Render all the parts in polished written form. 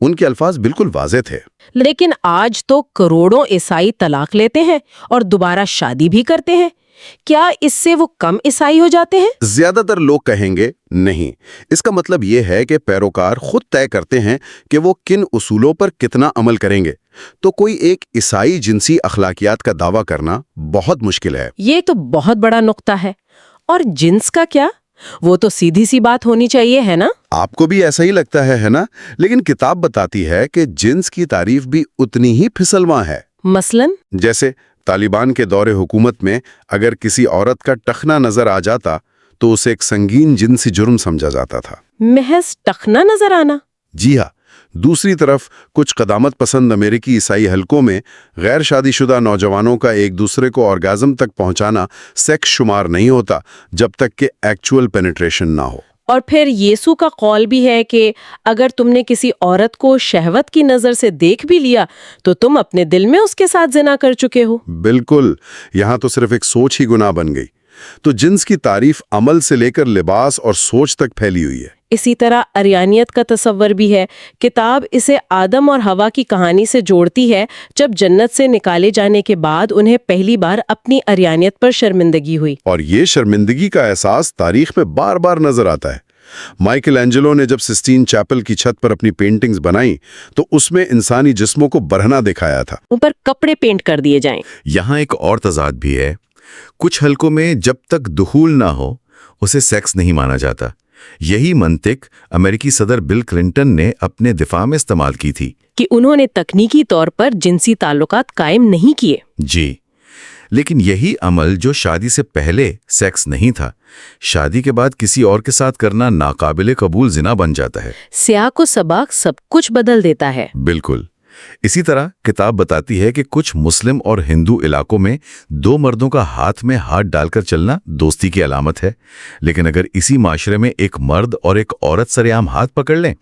ان کے الفاظ بالکل واضح تھے۔ لیکن آج تو کروڑوں عیسائی طلاق لیتے ہیں اور دوبارہ شادی بھی کرتے ہیں۔ کیا اس سے وہ کم عیسائی ہو جاتے ہیں؟ زیادہ تر لوگ کہیں گے نہیں۔ اس کا مطلب یہ ہے کہ پیروکار خود طے کرتے ہیں کہ وہ کن اصولوں پر کتنا عمل کریں گے۔ تو کوئی ایک عیسائی جنسی اخلاقیات کا دعویٰ کرنا بہت مشکل ہے۔ یہ تو بہت بڑا نقطہ ہے۔ اور جنس کا کیا؟ وہ تو سیدھی سی بات ہونی چاہیے، ہے نا؟ آپ کو بھی ایسا ہی لگتا ہے نا؟ لیکن کتاب بتاتی ہے کہ جنس کی تعریف بھی اتنی ہی پھسلواں ہے۔ مثلاً جیسے طالبان کے دور حکومت میں اگر کسی عورت کا ٹخنا نظر آ جاتا تو اسے ایک سنگین جنسی جرم سمجھا جاتا تھا۔ محض ٹخنا نظر آنا؟ جی ہاں۔ دوسری طرف کچھ قدامت پسند امریکی عیسائی حلقوں میں غیر شادی شدہ نوجوانوں کا ایک دوسرے کو آرگازم تک پہنچانا سیکس شمار نہیں ہوتا جب تک کہ ایکچول پینیٹریشن نہ ہو۔ اور پھر یسوع کا قول بھی ہے کہ اگر تم نے کسی عورت کو شہوت کی نظر سے دیکھ بھی لیا تو تم اپنے دل میں اس کے ساتھ زنا کر چکے ہو۔ بالکل، یہاں تو صرف ایک سوچ ہی گناہ بن گئی۔ تو جنس کی تعریف عمل سے لے کر لباس اور سوچ تک پھیلی ہوئی ہے۔ اسی طرح ارانیت کا تصور بھی ہے۔ کتاب اسے آدم اور حوا کی کہانی سے جوڑتی ہے، جب جنت سے نکالے جانے کے بعد انہیں پہلی بار اپنی ارانیت پر شرمندگی ہوئی۔ اور یہ شرمندگی کا احساس تاریخ میں بار بار نظر آتا ہے۔ مائیکل اینجلو نے جب سسٹین چیپل کی چھت پر اپنی پینٹنگز بنائیں تو اس میں انسانی جسموں کو برہنہ دکھایا تھا۔ اوپر کپڑے پینٹ کر دیے جائیں۔ یہاں ایک اور تضاد بھی ہے۔ کچھ حلقوں میں جب تک دخول نہ ہو اسے سیکس نہیں مانا جاتا۔ یہی منطق امریکی صدر بل کلنٹن نے اپنے دفاع میں استعمال کی تھی کہ انہوں نے تکنیکی طور پر جنسی تعلقات قائم نہیں کیے۔ جی، لیکن یہی عمل جو شادی سے پہلے سیکس نہیں تھا، شادی کے بعد کسی اور کے ساتھ کرنا ناقابل قبول زنا بن جاتا ہے۔ سیاق و سباق سب کچھ بدل دیتا ہے۔ بالکل۔ اسی طرح کتاب بتاتی ہے کہ کچھ مسلم اور ہندو علاقوں میں دو مردوں کا ہاتھ میں ہاتھ ڈال کر چلنا دوستی کی علامت ہے، لیکن اگر اسی معاشرے میں ایک مرد اور ایک عورت سرعام ہاتھ پکڑ لیں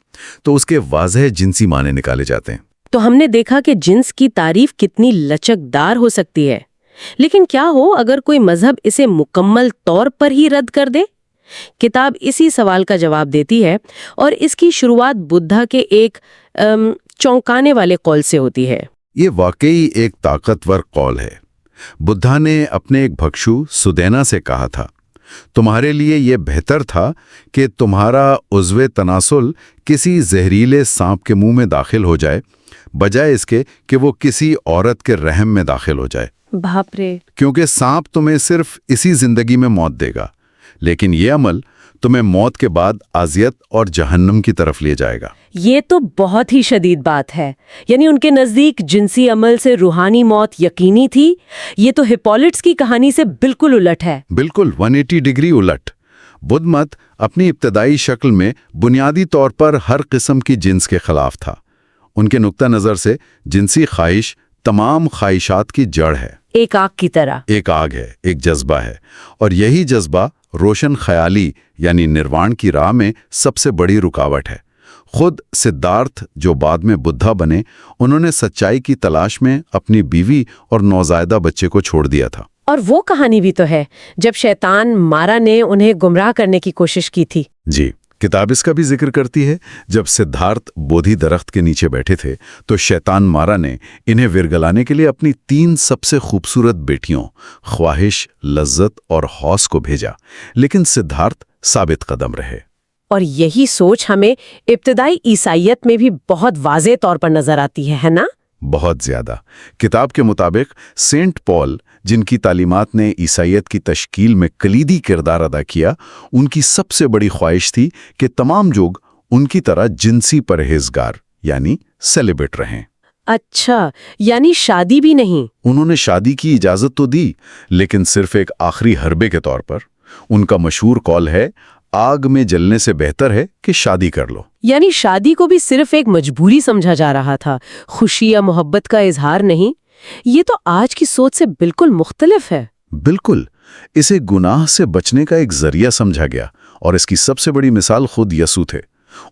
تو اس کے واضح جنسی معنی نکالے جاتے ہیں۔ تو ہم نے دیکھا کہ جنس کی تعریف کتنی لچکدار ہو سکتی ہے، لیکن کیا ہو اگر کوئی مذہب اسے مکمل طور پر ہی رد کر دے؟ کتاب اسی سوال کا جواب دیتی ہے، اور اس کی شروعات بدھا کے ایک چونکانے والے قول سے ہوتی ہے۔ یہ واقعی ایک طاقتور قول ہے۔ بدھا نے اپنے ایک بھکشو سدینا سے کہا تھا، تمہارے لیے یہ بہتر تھا کہ تمہارا عضو تناسل کسی زہریلے سانپ کے منہ میں داخل ہو جائے، بجائے اس کے کہ وہ کسی عورت کے رحم میں داخل ہو جائے۔ باپ رے! کیونکہ سانپ تمہیں صرف اسی زندگی میں موت دے گا، لیکن یہ عمل تمہیں موت کے بعد اذیت اور جہنم کی طرف لے جائے گا۔ یہ تو بہت ہی شدید بات ہے۔ یعنی ان کے نزدیک جنسی عمل سے روحانی موت یقینی تھی۔ یہ تو ہپولیٹس کی کہانی سے بالکل الٹ ہے۔ بالکل 180 ڈگری الٹ۔ بدھ مت اپنی ابتدائی شکل میں بنیادی طور پر ہر قسم کی جنس کے خلاف تھا۔ ان کے نقطہ نظر سے جنسی خواہش تمام خواہشات کی جڑ ہے، ایک آگ کی طرح۔ ایک آگ ہے، ایک جذبہ ہے، اور یہی جذبہ روشن خیالی یعنی نروان کی راہ میں سب سے بڑی رکاوٹ ہے۔ خود سدھارتھ جو بعد میں بدھا بنے، انہوں نے سچائی کی تلاش میں اپنی بیوی اور نوزائیدہ بچے کو چھوڑ دیا تھا۔ اور وہ کہانی بھی تو ہے جب شیطان مارا نے انہیں گمراہ کرنے کی کوشش کی تھی۔ جی، کتاب اس کا بھی ذکر کرتی ہے۔ جب سدھارتھ بودھی درخت کے نیچے بیٹھے تھے تو شیطان مارا نے انہیں ورگلانے کے لیے اپنی 3 سب سے خوبصورت بیٹیوں خواہش، لذت اور حوص کو بھیجا، لیکن سدھارتھ ثابت قدم رہے۔ اور یہی سوچ ہمیں ابتدائی عیسائیت میں بھی بہت واضح طور پر نظر آتی ہے نا؟ بہت زیادہ۔ کتاب کے مطابق سینٹ پال، جن کی تعلیمات نے عیسائیت کی تشکیل میں کلیدی کردار ادا کیا، ان کی سب سے بڑی خواہش تھی کہ تمام لوگ ان کی طرح جنسی پرہیزگار یعنی سیلیبریٹ رہیں۔ اچھا، یعنی شادی بھی نہیں؟ انہوں نے شادی کی اجازت تو دی، لیکن صرف ایک آخری حربے کے طور پر۔ ان کا مشہور قول ہے، آگ میں جلنے سے بہتر ہے کہ شادی کر لو۔ یعنی شادی کو بھی صرف ایک مجبوری سمجھا جا رہا تھا، خوشی یا محبت کا اظہار نہیں۔ یہ تو آج کی سوچ سے بالکل مختلف ہے۔ بالکل، اسے گناہ سے بچنے کا ایک ذریعہ سمجھا گیا، اور اس کی سب سے بڑی مثال خود یسوع تھے۔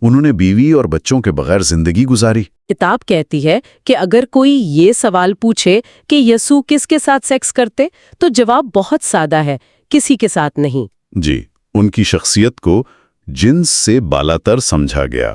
انہوں نے بیوی اور بچوں کے بغیر زندگی گزاری۔ کتاب کہتی ہے کہ اگر کوئی یہ سوال پوچھے کہ یسوع کس کے ساتھ سیکس کرتے، تو جواب بہت سادہ ہے، کسی کے ساتھ نہیں۔ جی، ان کی شخصیت کو جنس سے بالاتر سمجھا گیا۔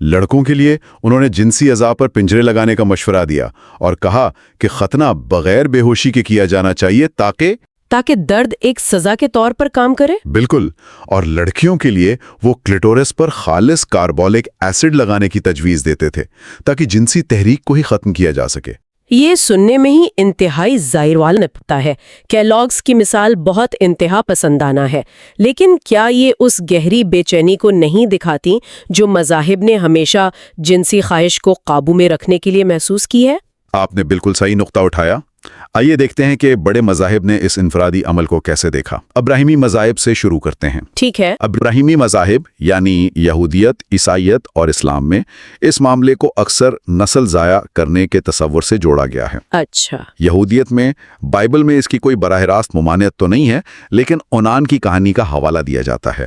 لڑکوں کے لیے انہوں نے جنسی اعضاء پر پنجرے لگانے کا مشورہ دیا اور کہا کہ ختنہ بغیر بے ہوشی کے کیا جانا چاہیے تاکہ درد ایک سزا کے طور پر کام کرے؟ بالکل، اور لڑکیوں کے لیے وہ کلیٹورس پر خالص کاربولک ایسڈ لگانے کی تجویز دیتے تھے تاکہ جنسی تحریک کو ہی ختم کیا جا سکے۔ یہ سننے میں ہی انتہائی ظاہر والا لگتا ہے۔ کیلوگز کی مثال بہت انتہا پسندانہ ہے، لیکن کیا یہ اس گہری بے چینی کو نہیں دکھاتی جو مذاہب نے ہمیشہ جنسی خواہش کو قابو میں رکھنے کے لیے محسوس کی ہے؟ آپ نے بالکل صحیح نقطہ اٹھایا۔ آئیے دیکھتے ہیں کہ بڑے مذاہب نے اس انفرادی عمل کو کیسے دیکھا۔ ابراہیمی مذاہب سے شروع کرتے ہیں۔ ٹھیک ہے۔ ابراہیمی مذاہب یعنی یہودیت، عیسائیت اور اسلام میں اس معاملے کو اکثر نسل ضائع کرنے کے تصور سے جوڑا گیا ہے۔ اچھا۔ یہودیت میں بائبل میں اس کی کوئی براہ راست ممانعت تو نہیں ہے، لیکن اونان کی کہانی کا حوالہ دیا جاتا ہے۔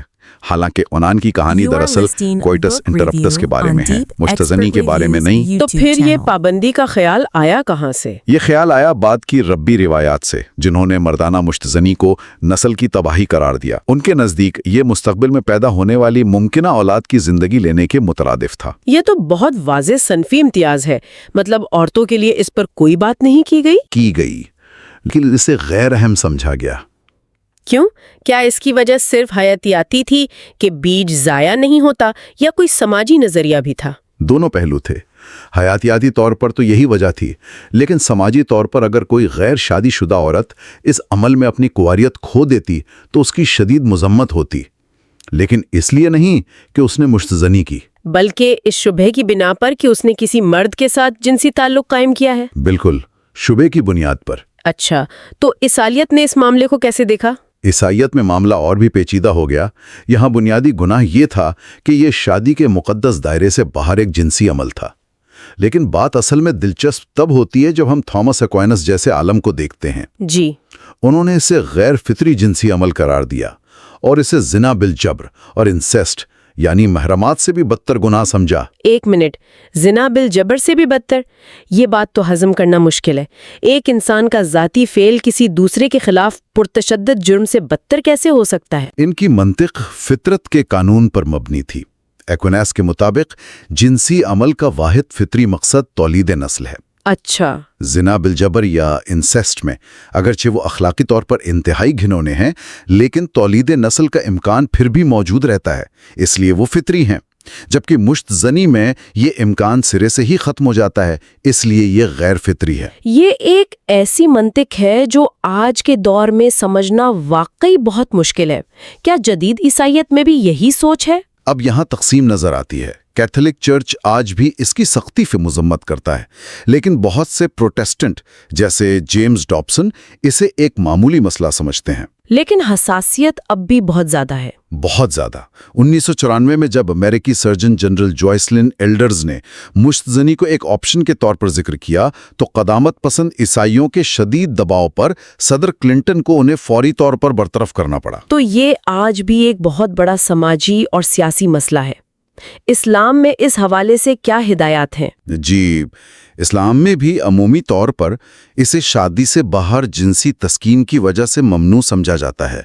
حالانکہ اونان کی کہانی دراصل کوئٹس انٹرپٹس کے بارے میں ہے، مشتزنی کے بارے میں نہیں۔ تو پھر یہ پابندی کا خیال آیا کہاں سے؟ یہ خیال آیا بعد کی ربی روایات سے، جنہوں نے مردانہ مشتزنی کو نسل کی تباہی قرار دیا۔ ان کے نزدیک یہ مستقبل میں پیدا ہونے والی ممکنہ اولاد کی زندگی لینے کے مترادف تھا۔ یہ تو بہت واضح صنفی امتیاز ہے، مطلب عورتوں کے لیے اس پر کوئی بات نہیں کی گئی؟ لیکن اسے غیر اہم سمجھا گیا۔ کیوں؟ کیا اس کی وجہ صرف حیاتیاتی تھی کہ بیج ضائع نہیں ہوتا، یا کوئی سماجی نظریہ بھی تھا؟ دونوں پہلو تھے۔ حیاتیاتی طور پر تو یہی وجہ تھی، لیکن سماجی طور پر اگر کوئی غیر شادی شدہ عورت اس عمل میں اپنی کنواریت کھو دیتی تو اس کی شدید مذمت ہوتی، لیکن اس لیے نہیں کہ اس نے مشتزنی کی، بلکہ اس شبہ کی بنا پر کہ اس نے کسی مرد کے ساتھ جنسی تعلق قائم کیا ہے۔ بالکل، شبہ کی بنیاد پر۔ اچھا، تو عیسائیت نے اس معاملے کو کیسے دیکھا؟ عیسائیت میں معاملہ اور بھی پیچیدہ ہو گیا۔ یہاں بنیادی گناہ یہ تھا کہ یہ شادی کے مقدس دائرے سے باہر ایک جنسی عمل تھا۔ لیکن بات اصل میں دلچسپ تب ہوتی ہے جب ہم تھامس ایکوائنس جیسے عالم کو دیکھتے ہیں۔ جی۔ انہوں نے اسے غیر فطری جنسی عمل قرار دیا اور اسے زنا بالجبر اور انسیسٹ یعنی محرمات سے بھی بدتر گناہ سمجھا۔ ایک منٹ، زنا بالجبر سے بھی بدتر؟ یہ بات تو ہضم کرنا مشکل ہے۔ ایک انسان کا ذاتی فعل کسی دوسرے کے خلاف پرتشدد جرم سے بدتر کیسے ہو سکتا ہے؟ ان کی منطق فطرت کے قانون پر مبنی تھی۔ ایکویناس کے مطابق جنسی عمل کا واحد فطری مقصد تولید نسل ہے۔ اچھا۔ زنا بالجبر یا انسیسٹ میں اگرچہ وہ اخلاقی طور پر انتہائی گھنونے ہیں، لیکن تولید نسل کا امکان پھر بھی موجود رہتا ہے، اس لیے وہ فطری ہیں۔ جبکہ مشت زنی میں یہ امکان سرے سے ہی ختم ہو جاتا ہے، اس لیے یہ غیر فطری ہے۔ یہ ایک ایسی منطق ہے جو آج کے دور میں سمجھنا واقعی بہت مشکل ہے۔ کیا جدید عیسائیت میں بھی یہی سوچ ہے؟ اب یہاں تقسیم نظر آتی ہے۔ کیتھولک چرچ آج بھی اس کی سختی سے مذمت کرتا ہے، لیکن بہت سے پروٹیسٹنٹ جیسے جیمز ڈابسن اسے ایک معمولی مسئلہ سمجھتے ہیں۔ لیکن حساسیت اب بھی بہت زیادہ ہے۔ بہت زیادہ۔ 1994 میں جب امریکی سرجن جنرل جوائسلن ایلڈرز نے مشت زنی کو ایک آپشن کے طور پر ذکر کیا تو قدامت پسند عیسائیوں کے شدید دباؤ پر صدر کلنٹن کو انہیں فوری طور پر برطرف کرنا پڑا۔ تو یہ آج بھی ایک بہت بڑا سماجی اور سیاسی مسئلہ ہے۔ اسلام میں اس حوالے سے کیا ہدایات ہیں؟ جی، اسلام میں بھی عمومی طور پر اسے شادی سے باہر جنسی تسکین کی وجہ سے ممنوع سمجھا جاتا ہے۔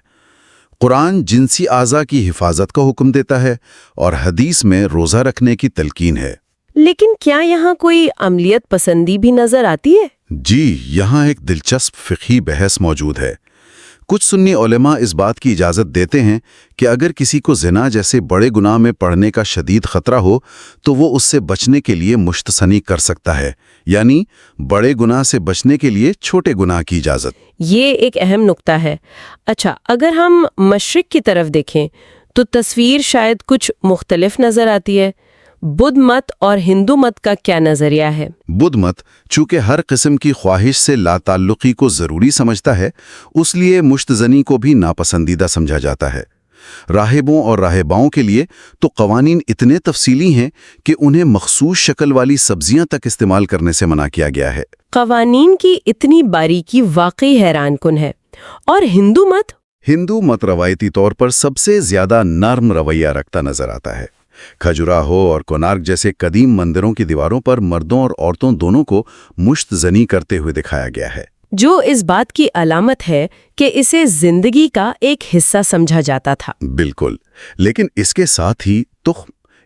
قرآن جنسی اعضاء کی حفاظت کا حکم دیتا ہے اور حدیث میں روزہ رکھنے کی تلقین ہے۔ لیکن کیا یہاں کوئی عملیت پسندی بھی نظر آتی ہے؟ جی، یہاں ایک دلچسپ فقہی بحث موجود ہے۔ کچھ سنی علماء اس بات کی اجازت دیتے ہیں کہ اگر کسی کو زنا جیسے بڑے گناہ میں پڑنے کا شدید خطرہ ہو تو وہ اس سے بچنے کے لیے مشتثنی کر سکتا ہے، یعنی بڑے گناہ سے بچنے کے لیے چھوٹے گناہ کی اجازت۔ یہ ایک اہم نقطہ ہے۔ اچھا، اگر ہم مشرق کی طرف دیکھیں تو تصویر شاید کچھ مختلف نظر آتی ہے۔ بدھ مت اور ہندو مت کا کیا نظریہ ہے؟ بدھ مت چونکہ ہر قسم کی خواہش سے لا تعلقی کو ضروری سمجھتا ہے، اس لیے مشت زنی کو بھی ناپسندیدہ سمجھا جاتا ہے۔ راہبوں اور راہباؤں کے لیے تو قوانین اتنے تفصیلی ہیں کہ انہیں مخصوص شکل والی سبزیاں تک استعمال کرنے سے منع کیا گیا ہے۔ قوانین کی اتنی باریکی واقعی حیران کن ہے۔ اور ہندو مت روایتی طور پر سب سے زیادہ نرم رویہ رکھتا نظر آتا ہے۔ کھجوراہو اور کونارک جیسے قدیم مندروں کی دیواروں پر مردوں اور عورتوں دونوں کو مشت زنی کرتے ہوئے دکھایا گیا ہے، جو اس بات کی علامت ہے کہ اسے زندگی کا ایک حصہ سمجھا جاتا تھا۔ بالکل، لیکن اس کے ساتھ ہی تخم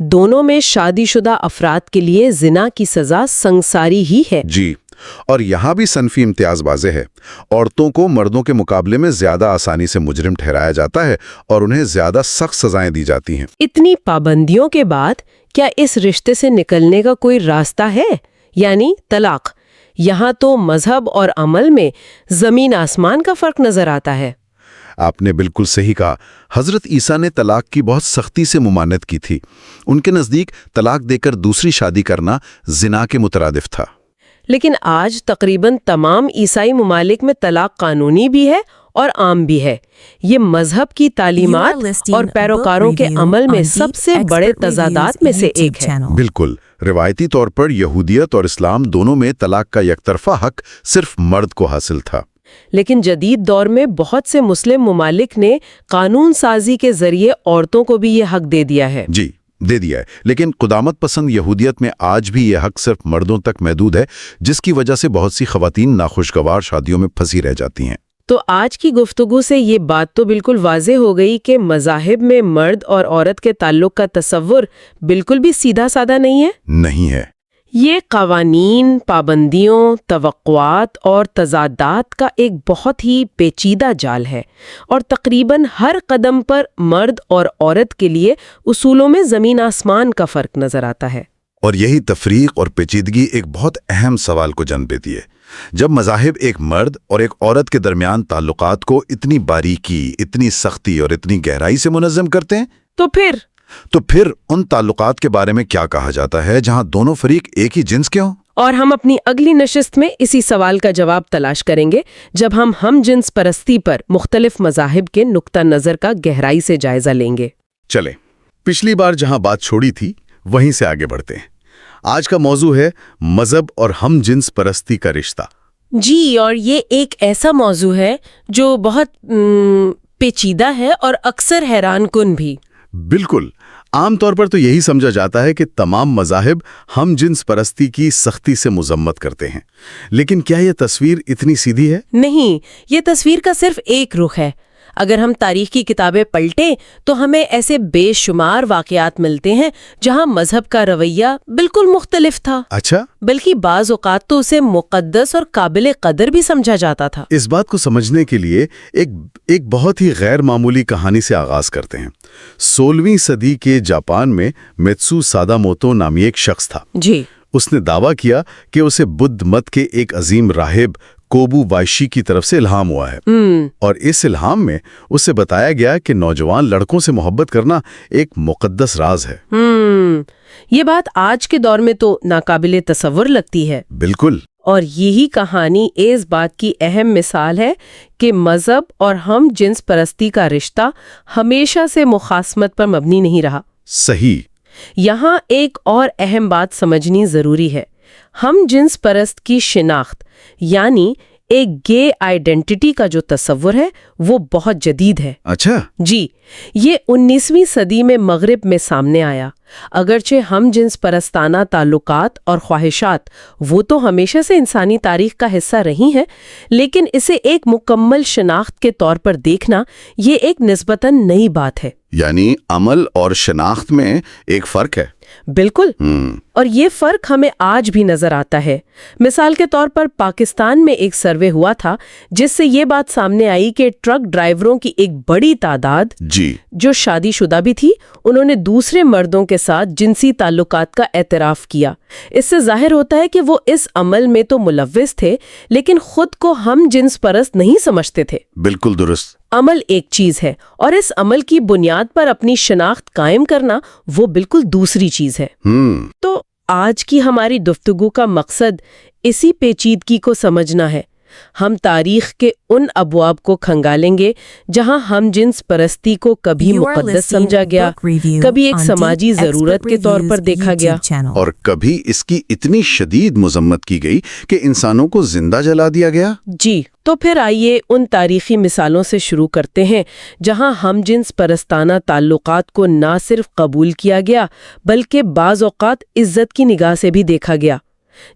دونوں میں شادی شدہ افراد کے لیے زنا کی سزا سنگساری ہی ہے۔ جی، اور یہاں بھی صنفی امتیاز واضح ہے۔ عورتوں کو مردوں کے مقابلے میں زیادہ آسانی سے مجرم ٹھہرایا جاتا ہے اور انہیں زیادہ سخت سزائیں دی جاتی ہیں۔ اتنی پابندیوں کے بعد کیا اس رشتے سے نکلنے کا کوئی راستہ ہے؟ یعنی طلاق۔ یہاں تو مذہب اور عمل میں زمین آسمان کا فرق نظر آتا ہے۔ آپ نے بالکل صحیح کہا۔ حضرت عیسیٰ نے طلاق کی بہت سختی سے ممانعت کی تھی۔ ان کے نزدیک طلاق دے کر دوسری شادی کرنا زنا کے مترادف تھا۔ لیکن آج تقریباً تمام عیسائی ممالک میں طلاق قانونی بھی ہے اور عام بھی ہے۔ یہ مذہب کی تعلیمات اور پیروکاروں کے عمل میں سب سے بڑے تضادات میں سے ایک ہے۔ بالکل، روایتی طور پر یہودیت اور اسلام دونوں میں طلاق کا یک طرفہ حق صرف مرد کو حاصل تھا۔ لیکن جدید دور میں بہت سے مسلم ممالک نے قانون سازی کے ذریعے عورتوں کو بھی یہ حق دے دیا ہے۔ جی، دے دیا ہے، لیکن قدامت پسند یہودیت میں آج بھی یہ حق صرف مردوں تک محدود ہے، جس کی وجہ سے بہت سی خواتین ناخوشگوار شادیوں میں پھنسی رہ جاتی ہیں۔ تو آج کی گفتگو سے یہ بات تو بالکل واضح ہو گئی کہ مذاہب میں مرد اور عورت کے تعلق کا تصور بالکل بھی سیدھا سادہ نہیں ہے۔ نہیں ہے۔ یہ قوانین، پابندیوں، توقعات اور تضادات کا ایک بہت ہی پیچیدہ جال ہے، اور تقریباً ہر قدم پر مرد اور عورت کے لیے اصولوں میں زمین آسمان کا فرق نظر آتا ہے۔ اور یہی تفریق اور پیچیدگی ایک بہت اہم سوال کو جنم دیتی ہے۔ جب مذاہب ایک مرد اور ایک عورت کے درمیان تعلقات کو اتنی باریکی، اتنی سختی اور اتنی گہرائی سے منظم کرتے ہیں، تو پھر ان تعلقات کے بارے میں کیا کہا جاتا ہے جہاں دونوں فریق ایک ہی جنس کے ہوں؟ اور ہم اپنی اگلی نشست میں اسی سوال کا جواب تلاش کریں گے جب ہم جنس پرستی پر مختلف مذاہب کے نقطہ نظر کا گہرائی سے جائزہ لیں گے۔ چلیں، پچھلی بار جہاں بات چھوڑی تھی وہیں سے آگے بڑھتے ہیں۔ آج کا موضوع ہے مذہب اور ہم جنس پرستی کا رشتہ۔ جی، اور یہ ایک ایسا موضوع ہے جو بہت پیچیدہ ہے اور اکثر حیران کن بھی۔ بالکل، عام طور پر تو یہی سمجھا جاتا ہے کہ تمام مذاہب ہم جنس پرستی کی سختی سے مذمت کرتے ہیں، لیکن کیا یہ تصویر اتنی سیدھی ہے؟ نہیں، یہ تصویر کا صرف ایک رخ ہے۔ اگر ہم تاریخ کی کتابیں پلٹیں تو ہمیں ایسے بے شمار واقعات ملتے ہیں جہاں مذہب کا رویہ بالکل مختلف تھا۔ اچھا، بلکہ بعض اوقات تو اسے مقدس اور قابل قدر بھی سمجھا جاتا تھا۔ اس بات کو سمجھنے کے لیے ایک بہت ہی غیر معمولی کہانی سے آغاز کرتے ہیں۔ 16ویں صدی کے جاپان میں میتسو ساداموتو نامی ایک شخص تھا۔ جی، اس نے دعویٰ کیا کہ اسے بدھ مت کے ایک عظیم راہب کوبو وائشی کی طرف سے الہام ہوا ہے، اور اس الہام میں اسے بتایا گیا کہ نوجوان لڑکوں سے محبت کرنا ایک مقدس راز ہے۔ یہ بات آج کے دور میں تو ناقابل تصور لگتی ہے۔ بالکل۔ اور یہی کہانی اس بات کی اہم مثال ہے کہ مذہب اور ہم جنس پرستی کا رشتہ ہمیشہ سے مخاصمت پر مبنی نہیں رہا۔ صحیح۔ یہاں ایک اور اہم بات سمجھنی ضروری ہے۔ ہم جنس پرست کی شناخت، یعنی ایک گے آئیڈینٹی کا جو تصور ہے، وہ بہت جدید ہے۔ اچھا۔ جی، یہ 19ویں صدی میں مغرب میں سامنے آیا۔ اگرچہ ہم جنس پرستانہ تعلقات اور خواہشات وہ تو ہمیشہ سے انسانی تاریخ کا حصہ رہی ہیں، لیکن اسے ایک مکمل شناخت کے طور پر دیکھنا یہ ایک نسبتاً نئی بات ہے۔ یعنی عمل اور شناخت میں ایک فرق ہے۔ بالکل، اور یہ فرق ہمیں آج بھی نظر آتا ہے۔ مثال کے طور پر پاکستان میں ایک سروے ہوا تھا جس سے یہ بات سامنے آئی کہ ٹرک ڈرائیوروں کی ایک بڑی تعداد جو شادی شدہ بھی تھی، انہوں نے دوسرے مردوں کے ساتھ جنسی تعلقات کا اعتراف کیا۔ اس سے ظاہر ہوتا ہے کہ وہ اس عمل میں تو ملوث تھے، لیکن خود کو ہم جنس پرست نہیں سمجھتے تھے۔ بالکل درست۔ عمل ایک چیز ہے اور اس عمل کی بنیاد پر اپنی شناخت قائم کرنا وہ بالکل دوسری چیز ہے۔ تو آج کی ہماری گفتگو کا مقصد اسی پیچیدگی کو سمجھنا ہے۔ ہم تاریخ کے ان ابواب کو کھنگالیں گے جہاں ہم جنس پرستی کو کبھی مقدس سمجھا گیا، کبھی ایک سماجی ضرورت کے طور پر دیکھا گیا، اور کبھی اس کی اتنی شدید مذمت کی گئی کہ انسانوں کو زندہ جلا دیا گیا۔ جی، تو پھر آئیے ان تاریخی مثالوں سے شروع کرتے ہیں جہاں ہم جنس پرستانہ تعلقات کو نہ صرف قبول کیا گیا بلکہ بعض اوقات عزت کی نگاہ سے بھی دیکھا گیا۔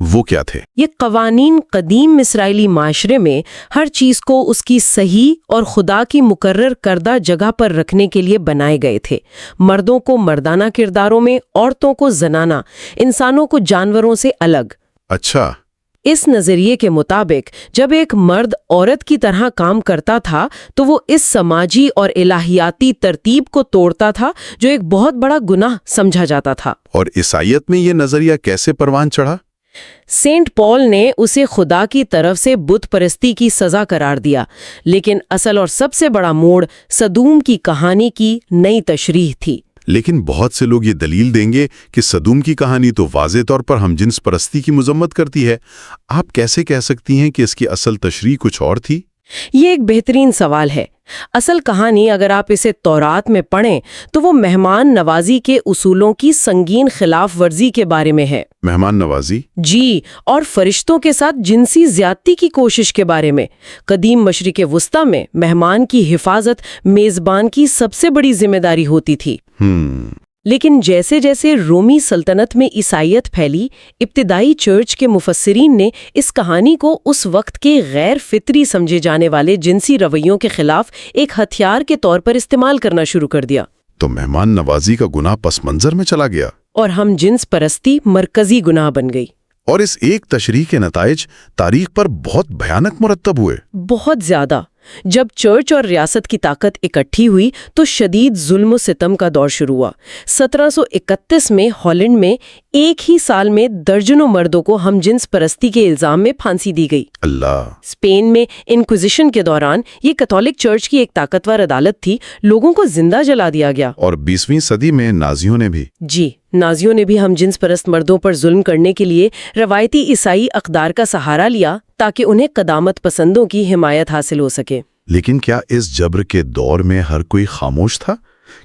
وہ کیا تھے؟ یہ قوانین قدیم اسرائیلی معاشرے میں ہر چیز کو اس کی صحیح اور خدا کی مقرر کردہ جگہ پر رکھنے کے لیے بنائے گئے تھے۔ مردوں کو مردانہ کرداروں میں، عورتوں کو زنانہ، انسانوں کو جانوروں سے الگ۔ اچھا، اس نظریے کے مطابق جب ایک مرد عورت کی طرح کام کرتا تھا تو وہ اس سماجی اور الہیاتی ترتیب کو توڑتا تھا جو ایک بہت بڑا گناہ سمجھا جاتا تھا۔ اور عیسائیت میں یہ نظریہ کیسے پروان چڑھا؟ سینٹ پال نے اسے خدا کی طرف سے بت پرستی کی سزا قرار دیا، لیکن اصل اور سب سے بڑا موڑ سدوم کی کہانی کی نئی تشریح تھی۔ لیکن بہت سے لوگ یہ دلیل دیں گے کہ سدوم کی کہانی تو واضح طور پر ہم جنس پرستی کی مذمت کرتی ہے۔ آپ کیسے کہہ سکتی ہیں کہ اس کی اصل تشریح کچھ اور تھی؟ یہ ایک بہترین سوال ہے۔ اصل کہانی اگر آپ اسے تورات میں پڑھیں تو وہ مہمان نوازی کے اصولوں کی سنگین خلاف ورزی کے بارے میں ہے۔ مہمان نوازی؟ جی، اور فرشتوں کے ساتھ جنسی زیادتی کی کوشش کے بارے میں۔ قدیم مشرق وسطی میں مہمان کی حفاظت میزبان کی سب سے بڑی ذمہ داری ہوتی تھی۔ لیکن جیسے جیسے رومی سلطنت میں عیسائیت پھیلی، ابتدائی چرچ کے مفسرین نے اس کہانی کو اس وقت کے غیر فطری سمجھے جانے والے جنسی رویوں کے خلاف ایک ہتھیار کے طور پر استعمال کرنا شروع کر دیا۔ تو مہمان نوازی کا گناہ پس منظر میں چلا گیا، اور ہم جنس پرستی مرکزی گناہ بن گئی۔ اور اس ایک تشریح کے نتائج تاریخ پر بہت بھیانک مرتب ہوئے۔ بہت زیادہ۔ جب چرچ اور ریاست کی طاقت اکٹھی ہوئی تو شدید ظلم و ستم کا دور شروع ہوا۔ 1731 میں ہالینڈ میں ایک ہی سال میں درجنوں مردوں کو ہم جنس پرستی کے الزام میں پھانسی دی گئی۔ اللہ! اسپین میں انکوزیشن کے دوران یہ کیتھولک چرچ کی ایک طاقتور عدالت تھی، لوگوں کو زندہ جلا دیا گیا۔ اور 20ویں صدی میں نازیوں نے بھی؟ جی، نازیوں نے بھی ہم جنس پرست مردوں پر ظلم کرنے کے لیے روایتی عیسائی اقدار کا سہارا لیا تاکہ انہیں قدامت پسندوں کی حمایت حاصل ہو سکے۔ لیکن کیا اس جبر کے دور میں ہر کوئی خاموش تھا؟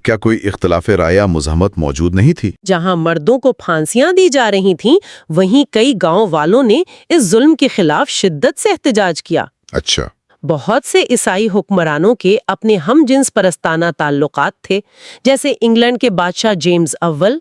کیا کوئی اختلاف رائے یا مزاحمت موجود نہیں تھی؟ جہاں مردوں کو پھانسیاں دی جا رہی تھیں، وہیں کئی گاؤں والوں نے اس ظلم کے خلاف شدت سے احتجاج کیا۔ اچھا۔ بہت سے عیسائی حکمرانوں کے اپنے ہم جنس پرستانہ تعلقات تھے، جیسے انگلینڈ کے بادشاہ جیمز اول۔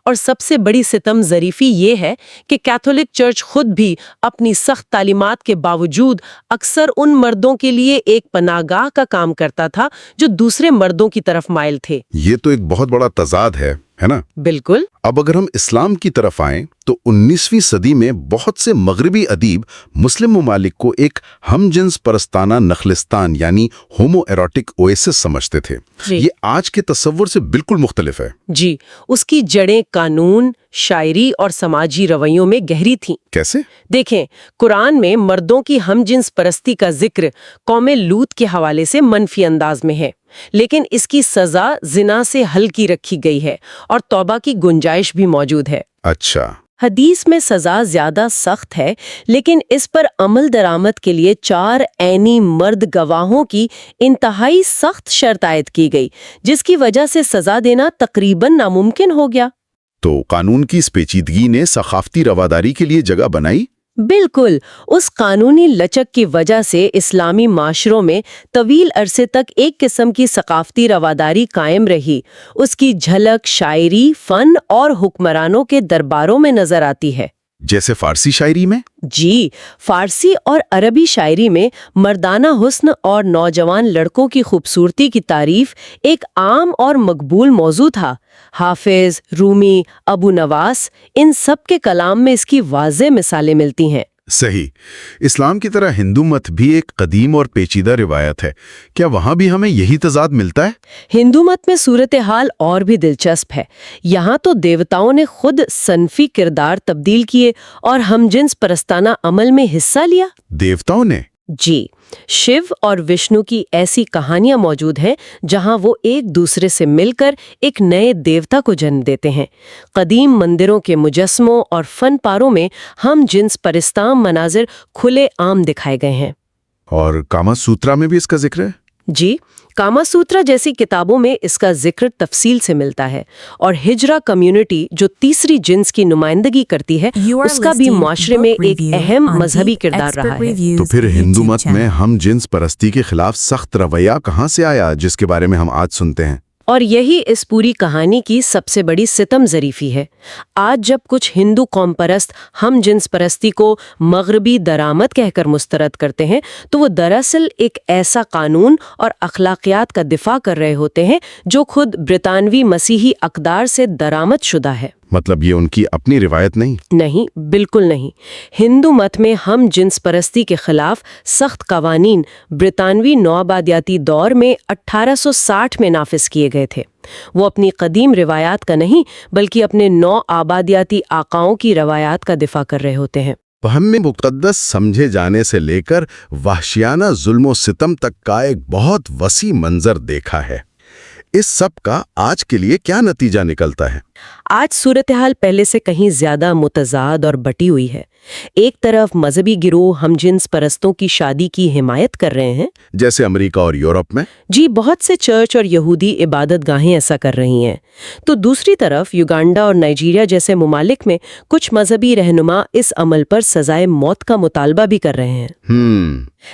اور سب سے بڑی ستم ظریفی یہ ہے کہ کیتھولک چرچ خود بھی اپنی سخت تعلیمات کے باوجود اکثر ان مردوں کے لیے ایک پناہ گاہ کا کام کرتا تھا جو دوسرے مردوں کی طرف مائل تھے۔ یہ تو ایک بہت بڑا تضاد ہے نا؟ بالکل۔ اب اگر ہم اسلام کی طرف آئیں تو 19ویں صدی میں بہت سے مغربی ادیب مسلم ممالک کو ایک ہم جنس پرستانہ نخلستان یعنی ہومو ایروٹک اویسس سمجھتے تھے۔ یہ آج کے تصور سے بالکل مختلف ہے۔ جی، اس کی جڑیں قانون، شاعری اور سماجی رویوں میں گہری تھیں۔ کیسے؟ دیکھیں، قرآن میں مردوں کی ہم جنس پرستی کا ذکر قوم لوط کے حوالے سے منفی انداز میں ہے، لیکن اس کی سزا زنا سے ہلکی رکھی گئی ہے اور توبہ کی گنجائش بھی موجود ہے۔ اچھا۔ حدیث میں سزا زیادہ سخت ہے، لیکن اس پر عمل درآمد کے لیے 4 عینی مرد گواہوں کی انتہائی سخت شرط عائد کی گئی، جس کی وجہ سے سزا دینا تقریباً ناممکن ہو گیا۔ تو قانون کی اس پیچیدگی نے ثقافتی رواداری کے لیے جگہ بنائی؟ بالکل، اس قانونی لچک کی وجہ سے اسلامی معاشروں میں طویل عرصے تک ایک قسم کی ثقافتی رواداری قائم رہی۔ اس کی جھلک شاعری، فن اور حکمرانوں کے درباروں میں نظر آتی ہے۔ جیسے فارسی شاعری میں؟ جی، فارسی اور عربی شاعری میں مردانہ حسن اور نوجوان لڑکوں کی خوبصورتی کی تعریف ایک عام اور مقبول موضوع تھا۔ حافظ، رومی، ابو نواس، ان سب کے کلام میں اس کی واضح مثالیں ملتی ہیں۔ صحیح۔ اسلام کی طرح ہندو مت بھی ایک قدیم اور پیچیدہ روایت ہے، کیا وہاں بھی ہمیں یہی تضاد ملتا ہے؟ ہندو مت میں صورتحال اور بھی دلچسپ ہے۔ یہاں تو دیوتاؤں نے خود صنفی کردار تبدیل کیے اور ہم جنس پرستانہ عمل میں حصہ لیا۔ دیوتاؤں نے؟ جی، شیو اور وشنو کی ایسی کہانیاں موجود ہیں جہاں وہ ایک دوسرے سے مل کر ایک نئے دیوتا کو جنم دیتے ہیں۔ قدیم مندروں کے مجسموں اور فن پاروں میں ہم جنس پرستان مناظر کھلے عام دکھائے گئے ہیں۔ اور کاما سوترا میں بھی اس کا ذکر ہے؟ جی، کاما سوترا جیسی کتابوں میں اس کا ذکر تفصیل سے ملتا ہے، اور ہجرا کمیونٹی جو تیسری جنس کی نمائندگی کرتی ہے اس کا بھی معاشرے میں ایک اہم مذہبی کردار رہا ہے۔ تو پھر ہندو مت میں ہم جنس پرستی کے خلاف سخت رویہ کہاں سے آیا جس کے بارے میں ہم آج سنتے ہیں؟ اور یہی اس پوری کہانی کی سب سے بڑی ستم ظریفی ہے۔ آج جب کچھ ہندو قوم پرست ہم جنس پرستی کو مغربی درآمد کہہ کر مسترد کرتے ہیں تو وہ دراصل ایک ایسا قانون اور اخلاقیات کا دفاع کر رہے ہوتے ہیں جو خود برطانوی مسیحی اقدار سے درآمد شدہ ہے۔ مطلب یہ ان کی اپنی روایت نہیں؟ نہیں، بالکل نہیں۔ ہندو مت میں ہم جنس پرستی کے خلاف سخت قوانین برطانوی نوآبادیاتی دور میں 1860 میں نافذ کیے گئے تھے۔ وہ اپنی قدیم روایات کا نہیں بلکہ اپنے نو آبادیاتی آقاؤں کی روایات کا دفاع کر رہے ہوتے ہیں۔ ہم میں مقدس سمجھے جانے سے لے کر وحشیانہ ظلم و ستم تک کا ایک بہت وسیع منظر دیکھا ہے۔ اس سب کا آج کے لیے کیا نتیجہ نکلتا ہے؟ آج صورتحال پہلے سے کہیں زیادہ متضاد اور بٹی ہوئی ہے۔ ایک طرف مذہبی گروہ ہم جنس پرستوں کی شادی کی حمایت کر رہے ہیں، جیسے امریکہ اور یورپ میں؟ جی، بہت سے چرچ اور یہودی عبادت گاہیں ایسا کر رہی ہیں۔ تو دوسری طرف یوگانڈا اور نائجیریا جیسے ممالک میں کچھ مذہبی رہنما اس عمل پر سزائے موت کا مطالبہ بھی کر رہے ہیں۔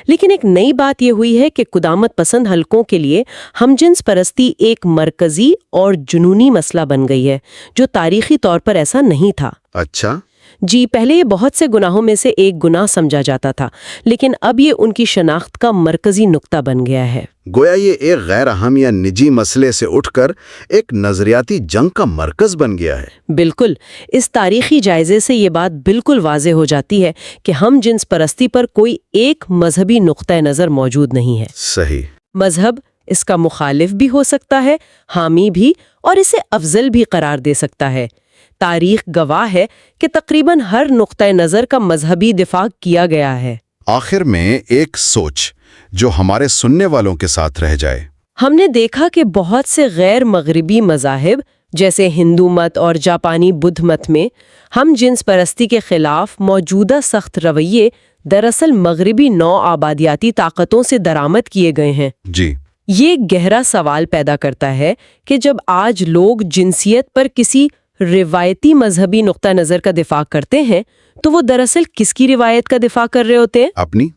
لیکن ایک نئی بات یہ ہوئی ہے کہ قدامت پسند حلقوں کے لیے ہم جنس پرستی ایک مرکزی اور جنونی مسئلہ بن گئی ہے، جو تاریخی طور پر ایسا نہیں تھا۔ اچھا۔ جی، پہلے یہ بہت سے گناہوں میں سے ایک گناہ سمجھا جاتا تھا، لیکن اب یہ ان کی شناخت کا مرکزی نقطہ بن گیا ہے۔ گویا یہ ایک غیر اہم یا نجی مسئلے سے اٹھ کر ایک نظریاتی جنگ کا مرکز بن گیا ہے۔ بالکل، اس تاریخی جائزے سے یہ بات بالکل واضح ہو جاتی ہے کہ ہم جنس پرستی پر کوئی ایک مذہبی نقطہ نظر موجود نہیں ہے۔ صحیح۔ مذہب اس کا مخالف بھی ہو سکتا ہے، حامی بھی، اور اسے افضل بھی قرار دے سکتا ہے۔ تاریخ گواہ ہے کہ تقریباً ہر نقطہ نظر کا مذہبی دفاع کیا گیا ہے۔ آخر میں ایک سوچ جو ہمارے سننے والوں کے ساتھ رہ جائے۔ ہم نے دیکھا کہ بہت سے غیر مغربی مذاہب جیسے ہندو مت اور جاپانی بدھ مت میں ہم جنس پرستی کے خلاف موجودہ سخت رویے دراصل مغربی نو آبادیاتی طاقتوں سے درآمد کیے گئے ہیں۔ جی۔ یہ گہرا سوال پیدا کرتا ہے کہ جب آج لوگ جنسیت پر کسی روایتی مذہبی نقطہ نظر کا دفاع کرتے ہیں تو وہ دراصل کس کی روایت کا دفاع کر رہے ہوتے ہیں؟ اپنی،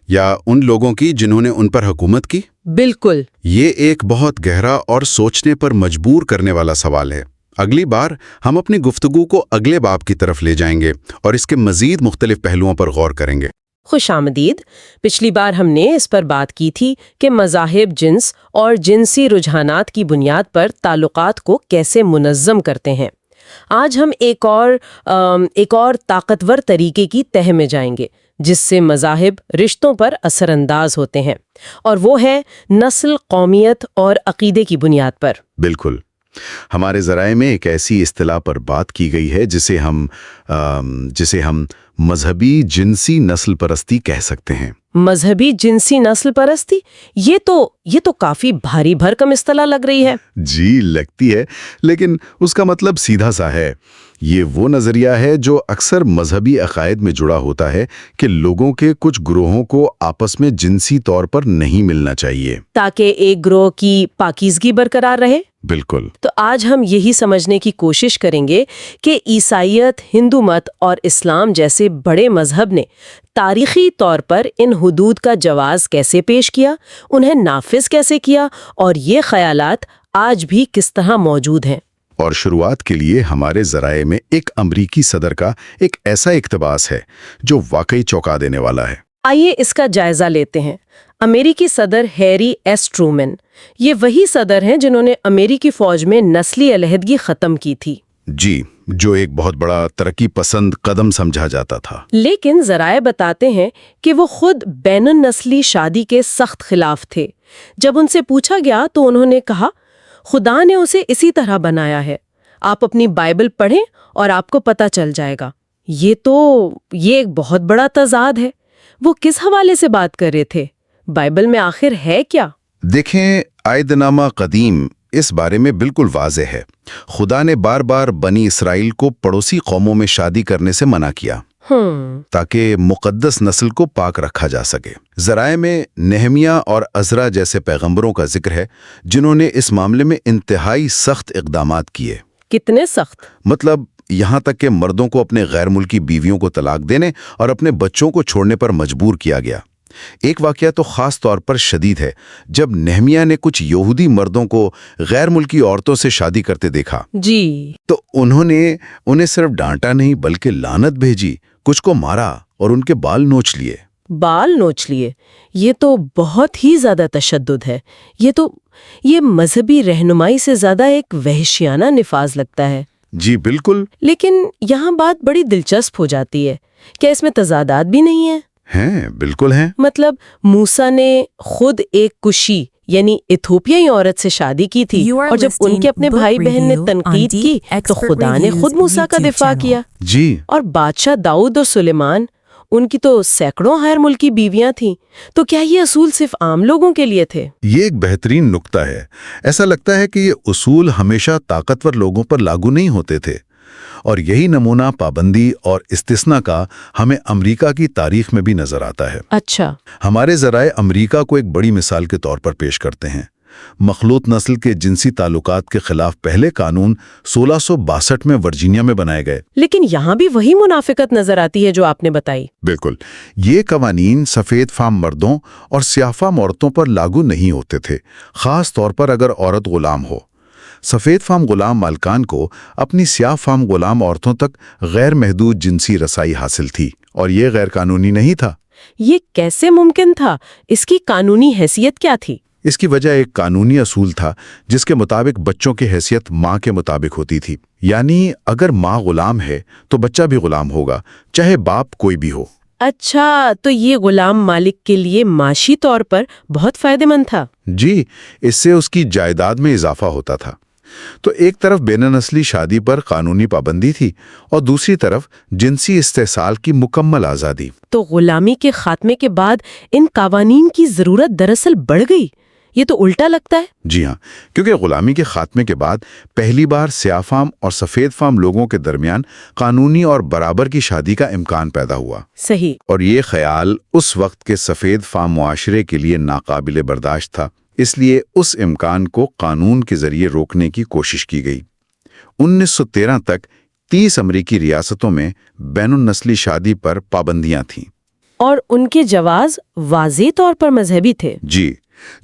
یا ان لوگوں کی جنہوں نے ان پر حکومت کی؟ بالکل۔ یہ ایک بہت گہرا اور سوچنے پر مجبور کرنے والا سوال ہے۔ اگلی بار ہم اپنی گفتگو کو اگلے باب کی طرف لے جائیں گے اور اس کے مزید مختلف پہلوؤں پر غور کریں گے۔ خوش آمدید۔ پچھلی بار ہم نے اس پر بات کی تھی کہ مذاہب جنس اور جنسی رجحانات کی بنیاد پر تعلقات کو کیسے منظم کرتے ہیں۔ آج ہم ایک اور طاقتور طریقے کی تہہ میں جائیں گے جس سے مذاہب رشتوں پر اثر انداز ہوتے ہیں، اور وہ ہے نسل، قومیت اور عقیدے کی بنیاد پر۔ بالکل۔ ہمارے ذرائع میں ایک ایسی اصطلاح پر بات کی گئی ہے جسے ہم مذہبی جنسی نسل پرستی کہہ سکتے ہیں۔ مذہبی جنسی نسل پرستی، یہ تو کافی بھاری بھرکم اصطلاح لگ رہی ہے۔ جی لگتی ہے، لیکن اس کا مطلب سیدھا سا ہے۔ یہ وہ نظریہ ہے جو اکثر مذہبی عقائد میں جڑا ہوتا ہے کہ لوگوں کے کچھ گروہوں کو آپس میں جنسی طور پر نہیں ملنا چاہیے تاکہ ایک گروہ کی پاکیزگی برقرار رہے۔ بالکل۔ تو آج ہم یہی سمجھنے کی کوشش کریں گے کہ عیسائیت، ہندو مت اور اسلام جیسے بڑے مذہب نے تاریخی طور پر ان حدود کا جواز کیسے پیش کیا، انہیں نافذ کیسے کیا، اور یہ خیالات آج بھی کس طرح موجود ہیں۔ اور شروعات کے لیے ہمارے ذرائع میں ایک امریکی صدر کا ایک ایسا اقتباس ہے جو واقعی چونکا دینے والا ہے۔ آئیے اس کا جائزہ لیتے ہیں۔ امریکی صدر ہیری ایس ٹرومن، یہ وہی صدر ہیں جنہوں نے امریکی فوج میں نسلی علیحدگی ختم کی تھی۔ جی، جو ایک بہت بڑا ترقی پسند قدم سمجھا جاتا تھا۔ لیکن ذرائع بتاتے ہیں کہ وہ خود بین النسلی شادی کے سخت خلاف تھے۔ جب ان سے پوچھا گیا تو انہوں نے کہا، خدا نے اسے اسی طرح بنایا ہے، آپ اپنی بائبل پڑھیں اور آپ کو پتہ چل جائے گا۔ یہ ایک بہت بڑا تضاد ہے۔ وہ کس حوالے سے بات کر رہے تھے؟ بائبل میں آخر ہے کیا؟ دیکھیں، عہد نامہ قدیم اس بارے میں بالکل واضح ہے۔ خدا نے بار بار بنی اسرائیل کو پڑوسی قوموں میں شادی کرنے سے منع کیا تاکہ مقدس نسل کو پاک رکھا جا سکے۔ ذرائع میں نہمیہ اور عزرا جیسے پیغمبروں کا ذکر ہے جنہوں نے اس معاملے میں انتہائی سخت اقدامات کیے۔ کتنے سخت؟ مطلب یہاں تک کہ مردوں کو اپنے غیر ملکی بیویوں کو طلاق دینے اور اپنے بچوں کو چھوڑنے پر مجبور کیا گیا۔ ایک واقعہ تو خاص طور پر شدید ہے، جب نہمیہ نے کچھ یہودی مردوں کو غیر ملکی عورتوں سے شادی کرتے دیکھا جی، تو انہوں نے انہیں صرف ڈانٹا نہیں بلکہ لعنت بھیجی، کچھ کو مارا اور ان کے بال نوچ لیے۔ بال نوچ لیے، یہ تو بہت ہی زیادہ تشدد ہے۔ یہ مذہبی رہنمائی سے زیادہ ایک وحشیانہ نفاذ لگتا ہے۔ جی بالکل لیکن یہاں بات بڑی دلچسپ ہو جاتی ہے، کیا اس میں تضادات بھی نہیں ہیں؟ ہیں، بالکل ہیں۔ مطلب موسیٰ نے خود ایک کشی یعنی ایتھوپیائی عورت سے شادی کی تھی، اور جب ان کے اپنے بھائی بہن نے تنقید کی تو خدا نے خود موسیٰ کا دفاع کیا۔ جی اور بادشاہ داؤد اور سلیمان، ان کی تو سینکڑوں غیر ملکی بیویاں تھیں، تو کیا یہ اصول صرف عام لوگوں کے لیے تھے؟ یہ ایک بہترین نکتہ ہے۔ ایسا لگتا ہے کہ یہ اصول ہمیشہ طاقتور لوگوں پر لاگو نہیں ہوتے تھے، اور یہی نمونہ پابندی اور استثناء کا ہمیں امریکہ کی تاریخ میں بھی نظر آتا ہے۔ اچھا، ہمارے ذرائع امریکہ کو ایک بڑی مثال کے طور پر پیش کرتے ہیں۔ مخلوط نسل کے جنسی تعلقات کے خلاف پہلے قانون 1662 میں ورجینیا میں بنائے گئے۔ لیکن یہاں بھی وہی منافقت نظر آتی ہے جو آپ نے بتائی۔ بالکل، یہ قوانین سفید فام مردوں اور سیاہ فام عورتوں پر لاگو نہیں ہوتے تھے، خاص طور پر اگر عورت غلام ہو۔ سفید فام غلام مالکان کو اپنی سیاہ فام غلام عورتوں تک غیر محدود جنسی رسائی حاصل تھی، اور یہ غیر قانونی نہیں تھا۔ یہ کیسے ممکن تھا؟ اس کی قانونی حیثیت کیا تھی؟ اس کی وجہ ایک قانونی اصول تھا جس کے مطابق بچوں کی حیثیت ماں کے مطابق ہوتی تھی، یعنی اگر ماں غلام ہے تو بچہ بھی غلام ہوگا، چاہے باپ کوئی بھی ہو۔ اچھا، تو یہ غلام مالک کے لیے معاشی طور پر بہت فائدہ مند تھا۔ جی، اس سے اس کی جائیداد میں اضافہ ہوتا تھا۔ تو ایک طرف بین نسلی شادی پر قانونی پابندی تھی اور دوسری طرف جنسی استحصال کی مکمل آزادی۔ تو غلامی کے خاتمے کے بعد ان قوانین کی ضرورت دراصل بڑھ گئی، یہ تو الٹا لگتا ہے۔ جی ہاں، کیونکہ غلامی کے خاتمے کے بعد پہلی بار سیاہ فام اور سفید فام لوگوں کے درمیان قانونی اور برابر کی شادی کا امکان پیدا ہوا۔ صحیح۔ اور یہ خیال اس وقت کے سفید فام معاشرے کے لیے ناقابل برداشت تھا، اس لیے اس امکان کو قانون کے ذریعے روکنے کی کوشش کی گئی۔ 1913 تک 30 امریکی ریاستوں میں بین النسلی شادی پر پابندیاں تھیں۔ اور ان کے جواز واضح طور پر مذہبی تھے۔ جی،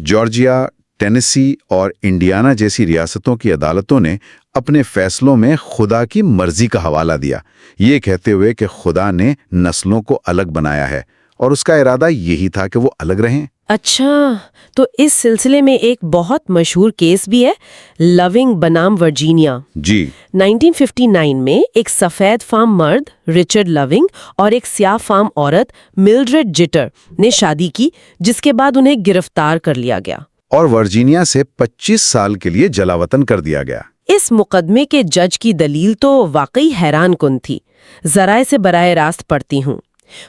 جارجیا، ٹینیسی اور انڈیانا جیسی ریاستوں کی عدالتوں نے اپنے فیصلوں میں خدا کی مرضی کا حوالہ دیا، یہ کہتے ہوئے کہ خدا نے نسلوں کو الگ بنایا ہے اور اس کا ارادہ یہی تھا کہ وہ الگ رہیں۔ اچھا، تو اس سلسلے میں ایک بہت مشہور کیس بھی ہے، لونگ بنام ورجینیا۔ جی 1959 میں ایک سفید فام مرد رچرڈ لونگ اور ایک سیاہ فام عورت ملڈریڈ جٹر نے شادی کی، جس کے بعد انہیں گرفتار کر لیا گیا اور ورجینیا سے 25 سال کے لیے جلاوطن کر دیا گیا۔ اس مقدمے کے جج کی دلیل تو واقعی حیران کن تھی، ذرائع سے براہ راست پڑھتی ہوں۔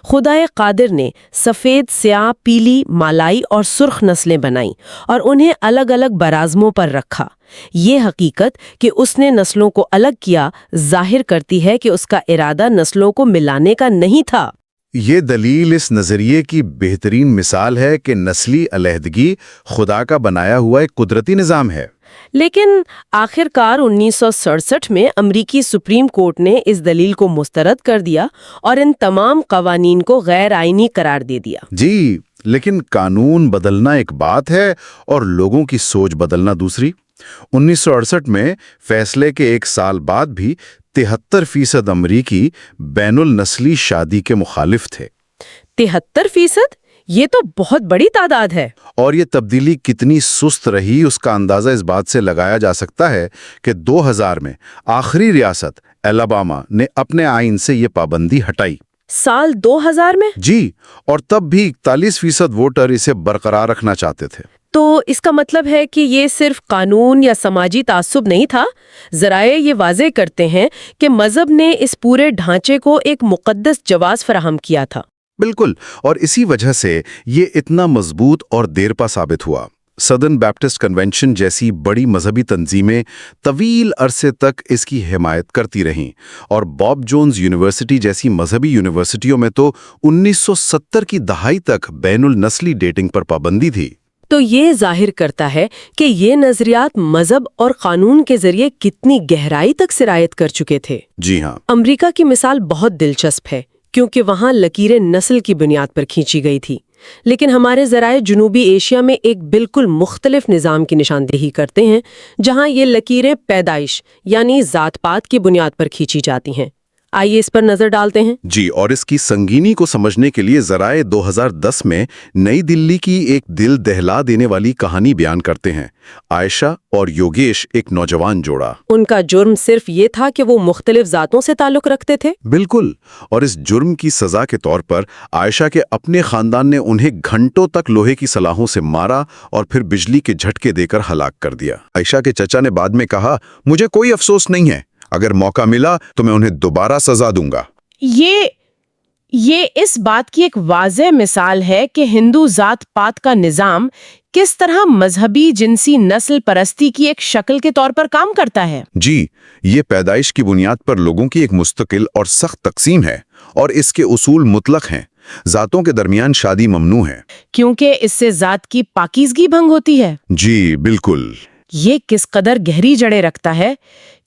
خدائے قادر نے سفید، سیاہ، پیلی، مالائی اور سرخ نسلیں بنائیں اور انہیں الگ الگ برازموں پر رکھا۔ یہ حقیقت کہ اس نے نسلوں کو الگ کیا ظاہر کرتی ہے کہ اس کا ارادہ نسلوں کو ملانے کا نہیں تھا۔ یہ دلیل اس نظریے کی بہترین مثال ہے کہ نسلی علیحدگی خدا کا بنایا ہوا ایک قدرتی نظام ہے۔ لیکن آخرکار 1967 میں امریکی سپریم کورٹ نے اس دلیل کو مسترد کر دیا اور ان تمام قوانین کو غیر آئینی قرار دے دیا۔ جی، لیکن قانون بدلنا ایک بات ہے اور لوگوں کی سوچ بدلنا دوسری۔ 1968 میں فیصلے کے ایک سال بعد بھی 73% امریکی بین النسلی شادی کے مخالف تھے۔ 73%؟ یہ تو بہت بڑی تعداد ہے۔ اور یہ تبدیلی کتنی سست رہی اس کا اندازہ اس بات سے لگایا جا سکتا ہے کہ 2000 میں آخری ریاست الاباما نے اپنے آئین سے یہ پابندی ہٹائی۔ سال 2000 میں؟ جی، اور تب بھی 41% ووٹر اسے برقرار رکھنا چاہتے تھے۔ تو اس کا مطلب ہے کہ یہ صرف قانون یا سماجی تعصب نہیں تھا، ذرائع یہ واضح کرتے ہیں کہ مذہب نے اس پورے ڈھانچے کو ایک مقدس جواز فراہم کیا تھا۔ بالکل، اور اسی وجہ سے یہ اتنا مضبوط اور دیرپا ثابت ہوا۔ سدرن بیپٹسٹ کنونشن جیسی بڑی مذہبی تنظیمیں طویل عرصے تک اس کی حمایت کرتی رہیں، اور باب جونز یونیورسٹی جیسی مذہبی یونیورسٹیوں میں تو 1970 کی دہائی تک بین النسلی ڈیٹنگ پر پابندی تھی۔ تو یہ ظاہر کرتا ہے کہ یہ نظریات مذہب اور قانون کے ذریعے کتنی گہرائی تک سرایت کر چکے تھے۔ جی ہاں، امریکہ کی مثال بہت دلچسپ ہے کیونکہ وہاں لکیریں نسل کی بنیاد پر کھینچی گئی تھی۔ لیکن ہمارے ذرائع جنوبی ایشیا میں ایک بالکل مختلف نظام کی نشاندہی کرتے ہیں، جہاں یہ لکیریں پیدائش یعنی ذات پات کی بنیاد پر کھینچی جاتی ہیں۔ آئیے اس پر نظر ڈالتے ہیں۔ جی، اور اس کی سنگینی کو سمجھنے کے لیے ذرائع 2010 میں نئی دلی کی ایک دل دہلا دینے والی کہانی بیان کرتے ہیں۔ عائشہ اور یوگیش ایک نوجوان جوڑا۔ ان کا جرم صرف یہ تھا کہ وہ مختلف ذاتوں سے تعلق رکھتے تھے؟ بالکل، اور اس جرم کی سزا کے طور پر عائشہ کے اپنے خاندان نے انہیں گھنٹوں تک لوہے کی سلاخوں سے مارا اور پھر بجلی کے جھٹکے دے کر ہلاک کر دیا۔ عائشہ کے چچا نے بعد میں کہا، مجھے کوئی افسوس نہیں ہے، اگر موقع ملا تو میں انہیں دوبارہ سزا دوں گا۔ یہ اس بات کی ایک واضح مثال ہے کہ ہندو ذات پات کا نظام کس طرح مذہبی جنسی نسل پرستی کی ایک شکل کے طور پر کام کرتا ہے۔ جی، یہ پیدائش کی بنیاد پر لوگوں کی ایک مستقل اور سخت تقسیم ہے، اور اس کے اصول مطلق ہیں۔ ذاتوں کے درمیان شادی ممنوع ہے، کیونکہ اس سے ذات کی پاکیزگی بھنگ ہوتی ہے۔ جی بالکل۔ یہ کس قدر گہری جڑیں رکھتا ہے؟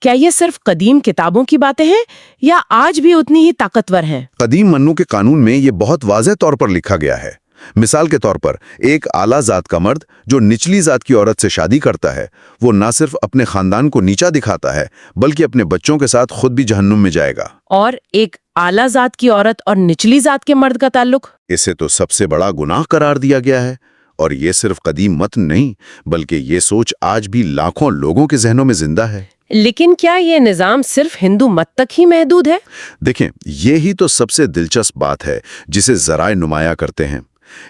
کیا یہ صرف قدیم کتابوں کی باتیں ہیں یا آج بھی اتنی ہی طاقتور ہیں؟ قدیم منو کے قانون میں یہ بہت واضح طور پر لکھا گیا ہے۔ مثال کے طور پر ایک اعلیٰ ذات کا مرد جو نچلی ذات کی عورت سے شادی کرتا ہے، وہ نہ صرف اپنے خاندان کو نیچا دکھاتا ہے بلکہ اپنے بچوں کے ساتھ خود بھی جہنم میں جائے گا۔ اور ایک اعلیٰ ذات کی عورت اور نچلی ذات کے مرد کا تعلق؟ اسے تو سب سے بڑا گناہ قرار دیا گیا ہے، اور یہ صرف قدیم متن نہیں بلکہ یہ سوچ آج بھی لاکھوں لوگوں کے ذہنوں میں زندہ ہے۔ لیکن کیا یہ نظام صرف ہندو مت تک ہی محدود ہے؟ دیکھیں، یہی تو سب سے دلچسپ بات ہے جسے ذرائع نمایاں کرتے ہیں۔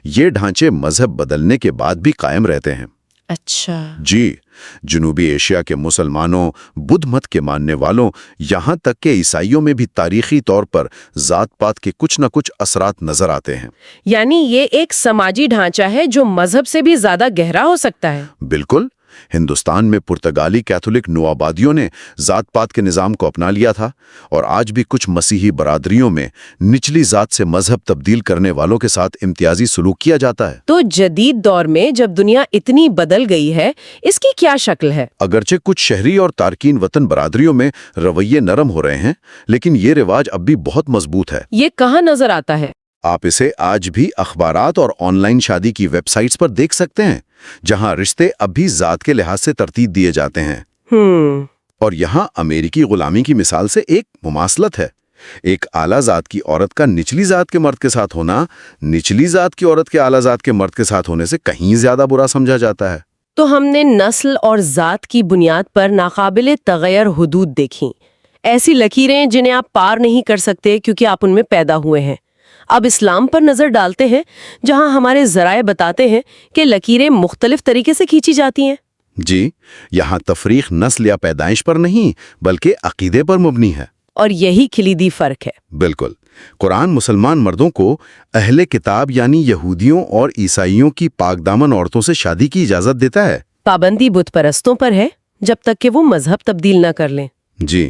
یہ ڈھانچے مذہب بدلنے کے بعد بھی قائم رہتے ہیں۔ اچھا۔ جی، جنوبی ایشیا کے مسلمانوں، بدھ مت کے ماننے والوں، یہاں تک کہ عیسائیوں میں بھی تاریخی طور پر ذات پات کے کچھ نہ کچھ اثرات نظر آتے ہیں۔ یعنی یہ ایک سماجی ڈھانچہ ہے جو مذہب سے بھی زیادہ گہرا ہو سکتا ہے۔ بالکل۔ ہندوستان میں پرتگالی کیتھولک نوآبادیوں نے ذات پات کے نظام کو اپنا لیا تھا، اور آج بھی کچھ مسیحی برادریوں میں نچلی ذات سے مذہب تبدیل کرنے والوں کے ساتھ امتیازی سلوک کیا جاتا ہے۔ تو جدید دور میں جب دنیا اتنی بدل گئی ہے، اس کی کیا شکل ہے؟ اگرچہ کچھ شہری اور تارکین وطن برادریوں میں رویے نرم ہو رہے ہیں، لیکن یہ رواج اب بھی بہت مضبوط ہے۔ یہ کہاں نظر آتا ہے؟ آپ اسے آج بھی اخبارات اور آن لائن شادی کی ویب سائٹس پر دیکھ سکتے ہیں، جہاں رشتے اب بھی ذات کے لحاظ سے ترتیب دیے جاتے ہیں۔ اور یہاں امریکی غلامی کی مثال سے ایک مماثلت ہے۔ ایک اعلیٰ ذات کی عورت کا نچلی ذات کے مرد کے ساتھ ہونا، نچلی ذات کی عورت کے اعلیٰ ذات کے مرد کے ساتھ ہونے سے کہیں زیادہ برا سمجھا جاتا ہے۔ تو ہم نے نسل اور ذات کی بنیاد پر ناقابل تغیر حدود دیکھیں، ایسی لکیریں جنہیں آپ پار نہیں کر سکتے کیونکہ آپ ان میں پیدا ہوئے ہیں۔ اب اسلام پر نظر ڈالتے ہیں، جہاں ہمارے ذرائع بتاتے ہیں کہ لکیریں مختلف طریقے سے کھینچی جاتی ہیں۔ جی، یہاں تفریق نسل یا پیدائش پر نہیں بلکہ عقیدے پر مبنی ہے۔ اور یہی کلیدی فرق ہے۔ بالکل۔ قرآن مسلمان مردوں کو اہل کتاب یعنی یہودیوں اور عیسائیوں کی پاک دامن عورتوں سے شادی کی اجازت دیتا ہے۔ پابندی بت پرستوں پر ہے، جب تک کہ وہ مذہب تبدیل نہ کر لیں۔ جی،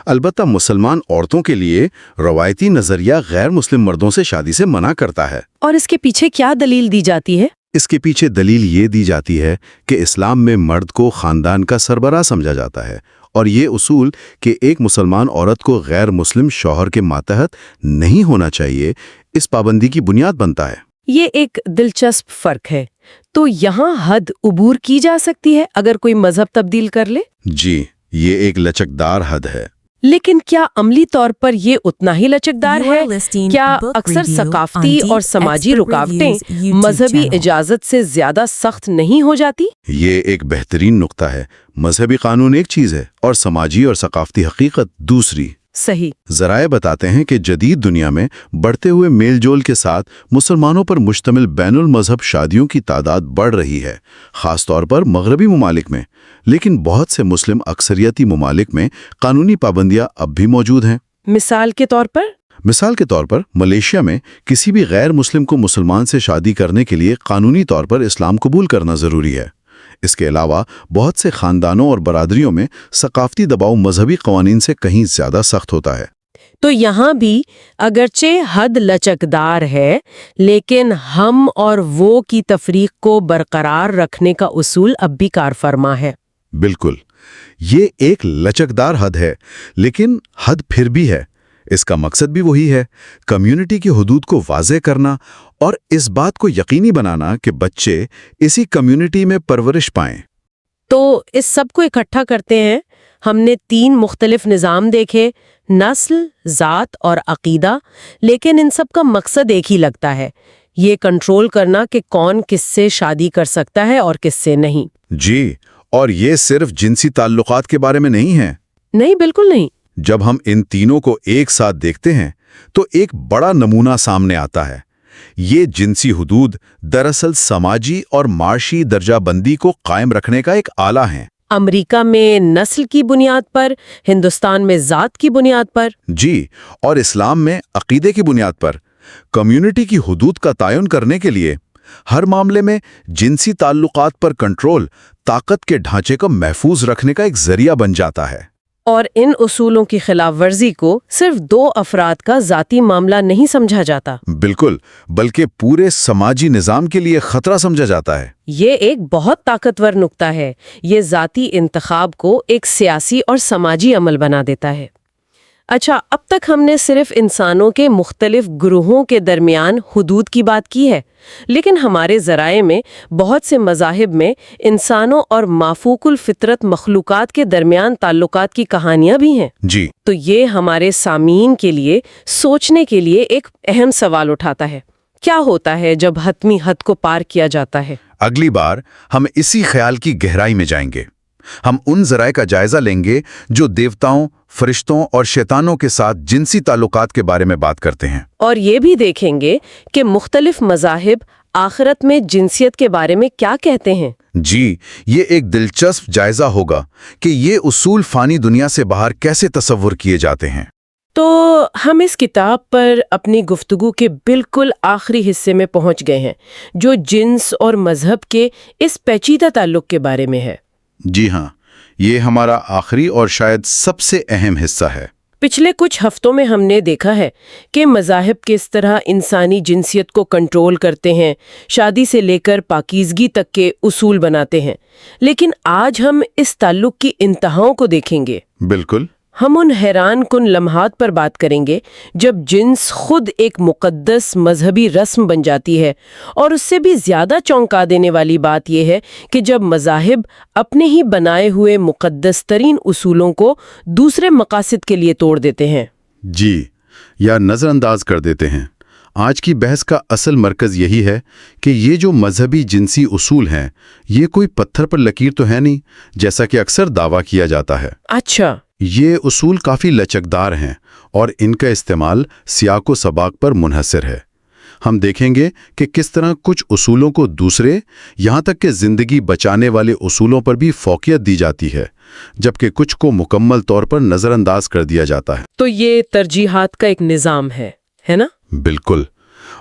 البتہ مسلمان عورتوں کے لیے روایتی نظریہ غیر مسلم مردوں سے شادی سے منع کرتا ہے۔ اور اس کے پیچھے کیا دلیل دی جاتی ہے؟ اس کے پیچھے دلیل یہ دی جاتی ہے کہ اسلام میں مرد کو خاندان کا سربراہ سمجھا جاتا ہے، اور یہ اصول کہ ایک مسلمان عورت کو غیر مسلم شوہر کے ماتحت نہیں ہونا چاہیے، اس پابندی کی بنیاد بنتا ہے۔ یہ ایک دلچسپ فرق ہے۔ تو یہاں حد عبور کی جا سکتی ہے اگر کوئی مذہب تبدیل کر لے؟ جی، یہ ایک لچکدار حد ہے۔ لیکن کیا عملی طور پر یہ اتنا ہی لچکدار ہے؟ کیا اکثر ثقافتی اور سماجی رکاوٹیں مذہبی اجازت سے زیادہ سخت نہیں ہو جاتی؟ یہ ایک بہترین نقطہ ہے۔ مذہبی قانون ایک چیز ہے اور سماجی اور ثقافتی حقیقت دوسری۔ صحیح۔ ذرائع بتاتے ہیں کہ جدید دنیا میں بڑھتے ہوئے میل جول کے ساتھ مسلمانوں پر مشتمل بین المذہب شادیوں کی تعداد بڑھ رہی ہے، خاص طور پر مغربی ممالک میں، لیکن بہت سے مسلم اکثریتی ممالک میں قانونی پابندیاں اب بھی موجود ہیں۔ مثال کے طور پر ملیشیا میں کسی بھی غیر مسلم کو مسلمان سے شادی کرنے کے لیے قانونی طور پر اسلام قبول کرنا ضروری ہے۔ اس کے علاوہ بہت سے خاندانوں اور برادریوں میں ثقافتی دباؤ مذہبی قوانین سے کہیں زیادہ سخت ہوتا ہے۔ تو یہاں بھی اگرچہ حد لچکدار ہے، لیکن ہم اور وہ کی تفریق کو برقرار رکھنے کا اصول اب بھی کار فرما ہے۔ بالکل، یہ ایک لچکدار حد ہے، لیکن حد پھر بھی ہے۔ اس کا مقصد بھی وہی ہے، کمیونٹی کی حدود کو واضح کرنا اور اس بات کو یقینی بنانا کہ بچے اسی کمیونٹی میں پرورش پائیں۔ تو اس سب کو اکٹھا کرتے ہیں ہم نے 3 مختلف نظام دیکھے، نسل، ذات اور عقیدہ، لیکن ان سب کا مقصد ایک ہی لگتا ہے، یہ کنٹرول کرنا کہ کون کس سے شادی کر سکتا ہے اور کس سے نہیں۔ جی، اور یہ صرف جنسی تعلقات کے بارے میں نہیں ہے۔ نہیں، بالکل نہیں۔ جب ہم ان تینوں کو ایک ساتھ دیکھتے ہیں تو ایک بڑا نمونہ سامنے آتا ہے۔ یہ جنسی حدود دراصل سماجی اور معاشی درجہ بندی کو قائم رکھنے کا ایک آلہ ہیں۔ امریکہ میں نسل کی بنیاد پر، ہندوستان میں ذات کی بنیاد پر۔ جی، اور اسلام میں عقیدے کی بنیاد پر کمیونٹی کی حدود کا تعین کرنے کے لیے ہر معاملے میں جنسی تعلقات پر کنٹرول طاقت کے ڈھانچے کو محفوظ رکھنے کا ایک ذریعہ بن جاتا ہے۔ اور ان اصولوں کی خلاف ورزی کو صرف 2 افراد کا ذاتی معاملہ نہیں سمجھا جاتا، بالکل، بلکہ پورے سماجی نظام کے لیے خطرہ سمجھا جاتا ہے۔ یہ ایک بہت طاقتور نقطہ ہے، یہ ذاتی انتخاب کو ایک سیاسی اور سماجی عمل بنا دیتا ہے۔ اچھا، اب تک ہم نے صرف انسانوں کے مختلف گروہوں کے درمیان حدود کی بات کی ہے، لیکن ہمارے ذرائع میں بہت سے مذاہب میں انسانوں اور مافوق الفطرت مخلوقات کے درمیان تعلقات کی کہانیاں بھی ہیں۔ جی، تو یہ ہمارے سامعین کے لیے سوچنے کے لیے ایک اہم سوال اٹھاتا ہے، کیا ہوتا ہے جب حتمی حد کو پار کیا جاتا ہے؟ اگلی بار ہم اسی خیال کی گہرائی میں جائیں گے۔ ہم ان ذرائع کا جائزہ لیں گے جو دیوتاؤں، فرشتوں اور شیطانوں کے ساتھ جنسی تعلقات کے بارے میں بات کرتے ہیں، اور یہ بھی دیکھیں گے کہ مختلف مذاہب آخرت میں جنسیت کے بارے میں کیا کہتے ہیں۔ جی، یہ ایک دلچسپ جائزہ ہوگا کہ یہ اصول فانی دنیا سے باہر کیسے تصور کیے جاتے ہیں۔ تو ہم اس کتاب پر اپنی گفتگو کے بالکل آخری حصے میں پہنچ گئے ہیں، جو جنس اور مذہب کے اس پیچیدہ تعلق کے بارے میں ہے۔ جی ہاں، یہ ہمارا آخری اور شاید سب سے اہم حصہ ہے۔ پچھلے کچھ ہفتوں میں ہم نے دیکھا ہے کہ مذاہب کس طرح انسانی جنسیت کو کنٹرول کرتے ہیں، شادی سے لے کر پاکیزگی تک کے اصول بناتے ہیں، لیکن آج ہم اس تعلق کی انتہاؤں کو دیکھیں گے۔ بالکل، ہم ان حیران کن لمحات پر بات کریں گے جب جنس خود ایک مقدس مذہبی رسم بن جاتی ہے، اور اس سے بھی زیادہ چونکا دینے والی بات یہ ہے کہ جب مذاہب اپنے ہی بنائے ہوئے مقدس ترین اصولوں کو دوسرے مقاصد کے لیے توڑ دیتے ہیں۔ جی، یا نظر انداز کر دیتے ہیں۔ آج کی بحث کا اصل مرکز یہی ہے کہ یہ جو مذہبی جنسی اصول ہیں، یہ کوئی پتھر پر لکیر تو ہے نہیں، جیسا کہ اکثر دعویٰ کیا جاتا ہے۔ اچھا، یہ اصول کافی لچکدار ہیں اور ان کا استعمال سیاق و سباق پر منحصر ہے۔ ہم دیکھیں گے کہ کس طرح کچھ اصولوں کو دوسرے، یہاں تک کہ زندگی بچانے والے اصولوں پر بھی فوقیت دی جاتی ہے، جبکہ کچھ کو مکمل طور پر نظر انداز کر دیا جاتا ہے۔ تو یہ ترجیحات کا ایک نظام ہے نا؟ بالکل،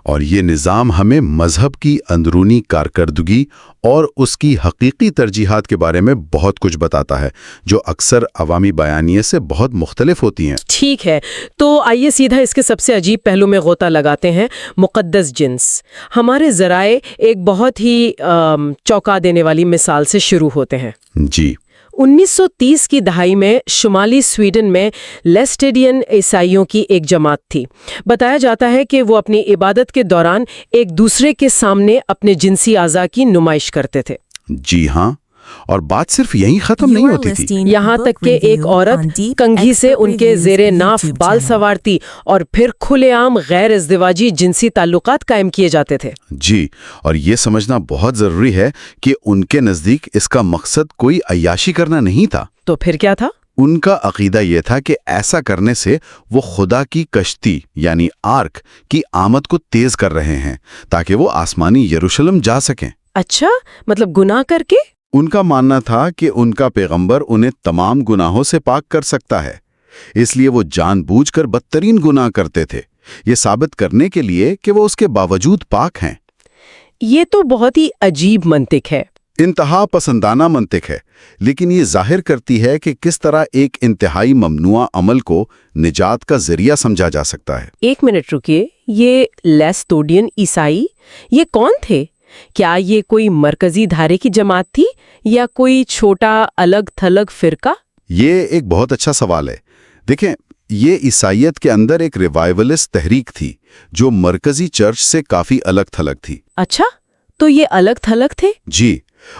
اور یہ نظام ہمیں مذہب کی اندرونی کارکردگی اور اس کی حقیقی ترجیحات کے بارے میں بہت کچھ بتاتا ہے، جو اکثر عوامی بیانیے سے بہت مختلف ہوتی ہیں۔ ٹھیک ہے، تو آئیے سیدھا اس کے سب سے عجیب پہلو میں غوطہ لگاتے ہیں، مقدس جنس۔ ہمارے ذرائع ایک بہت ہی چونکا دینے والی مثال سے شروع ہوتے ہیں۔ جی، 1930 کی دہائی میں شمالی سویڈن میں لیسٹیڈین عیسائیوں کی ایک جماعت تھی۔ بتایا جاتا ہے کہ وہ اپنی عبادت کے دوران ایک دوسرے کے سامنے اپنے جنسی اعضاء کی نمائش کرتے تھے۔ جی ہاں، اور بات صرف یہیں ختم نہیں ہوتی تھی۔ یہاں تک کہ ایک عورت کنگھی سے ان کے زیر ناف بال سنوارتی اور پھر کھلے عام غیر ازدواجی جنسی تعلقات قائم کیے جاتے تھے۔ جی، اور یہ سمجھنا بہت ضروری ہے کہ ان کے نزدیک اس کا مقصد کوئی عیاشی کرنا نہیں تھا۔ تو پھر کیا تھا؟ ان کا عقیدہ یہ تھا کہ ایسا کرنے سے وہ خدا کی کشتی یعنی آرک کی آمد کو تیز کر رہے ہیں تاکہ وہ آسمانی یروشلم جا سکیں۔ اچھا، مطلب گناہ کر کے؟ ان کا ماننا تھا کہ ان کا پیغمبر انہیں تمام گناہوں سے پاک کر سکتا ہے، اس لیے وہ جان بوجھ کر بدترین گناہ کرتے تھے، یہ ثابت کرنے کے لیے کہ وہ اس کے باوجود پاک ہیں۔ یہ تو بہت ہی عجیب منطق ہے۔ انتہا پسندانہ منطق ہے، لیکن یہ ظاہر کرتی ہے کہ کس طرح ایک انتہائی ممنوع عمل کو نجات کا ذریعہ سمجھا جا سکتا ہے۔ ایک منٹ رکیے، یہ لیسٹوڈین عیسائی یہ کون تھے؟ کیا یہ کوئی مرکزی دھارے کی جماعت تھی یا کوئی چھوٹا الگ تھلگ فرقہ؟ یہ ایک بہت اچھا سوال ہے۔ دیکھیں، یہ عیسائیت کے اندر ایک ریوائولسٹ تحریک تھی جو مرکزی چرچ سے کافی الگ تھلگ تھی۔ اچھا، تو یہ الگ تھلگ تھے؟ جی،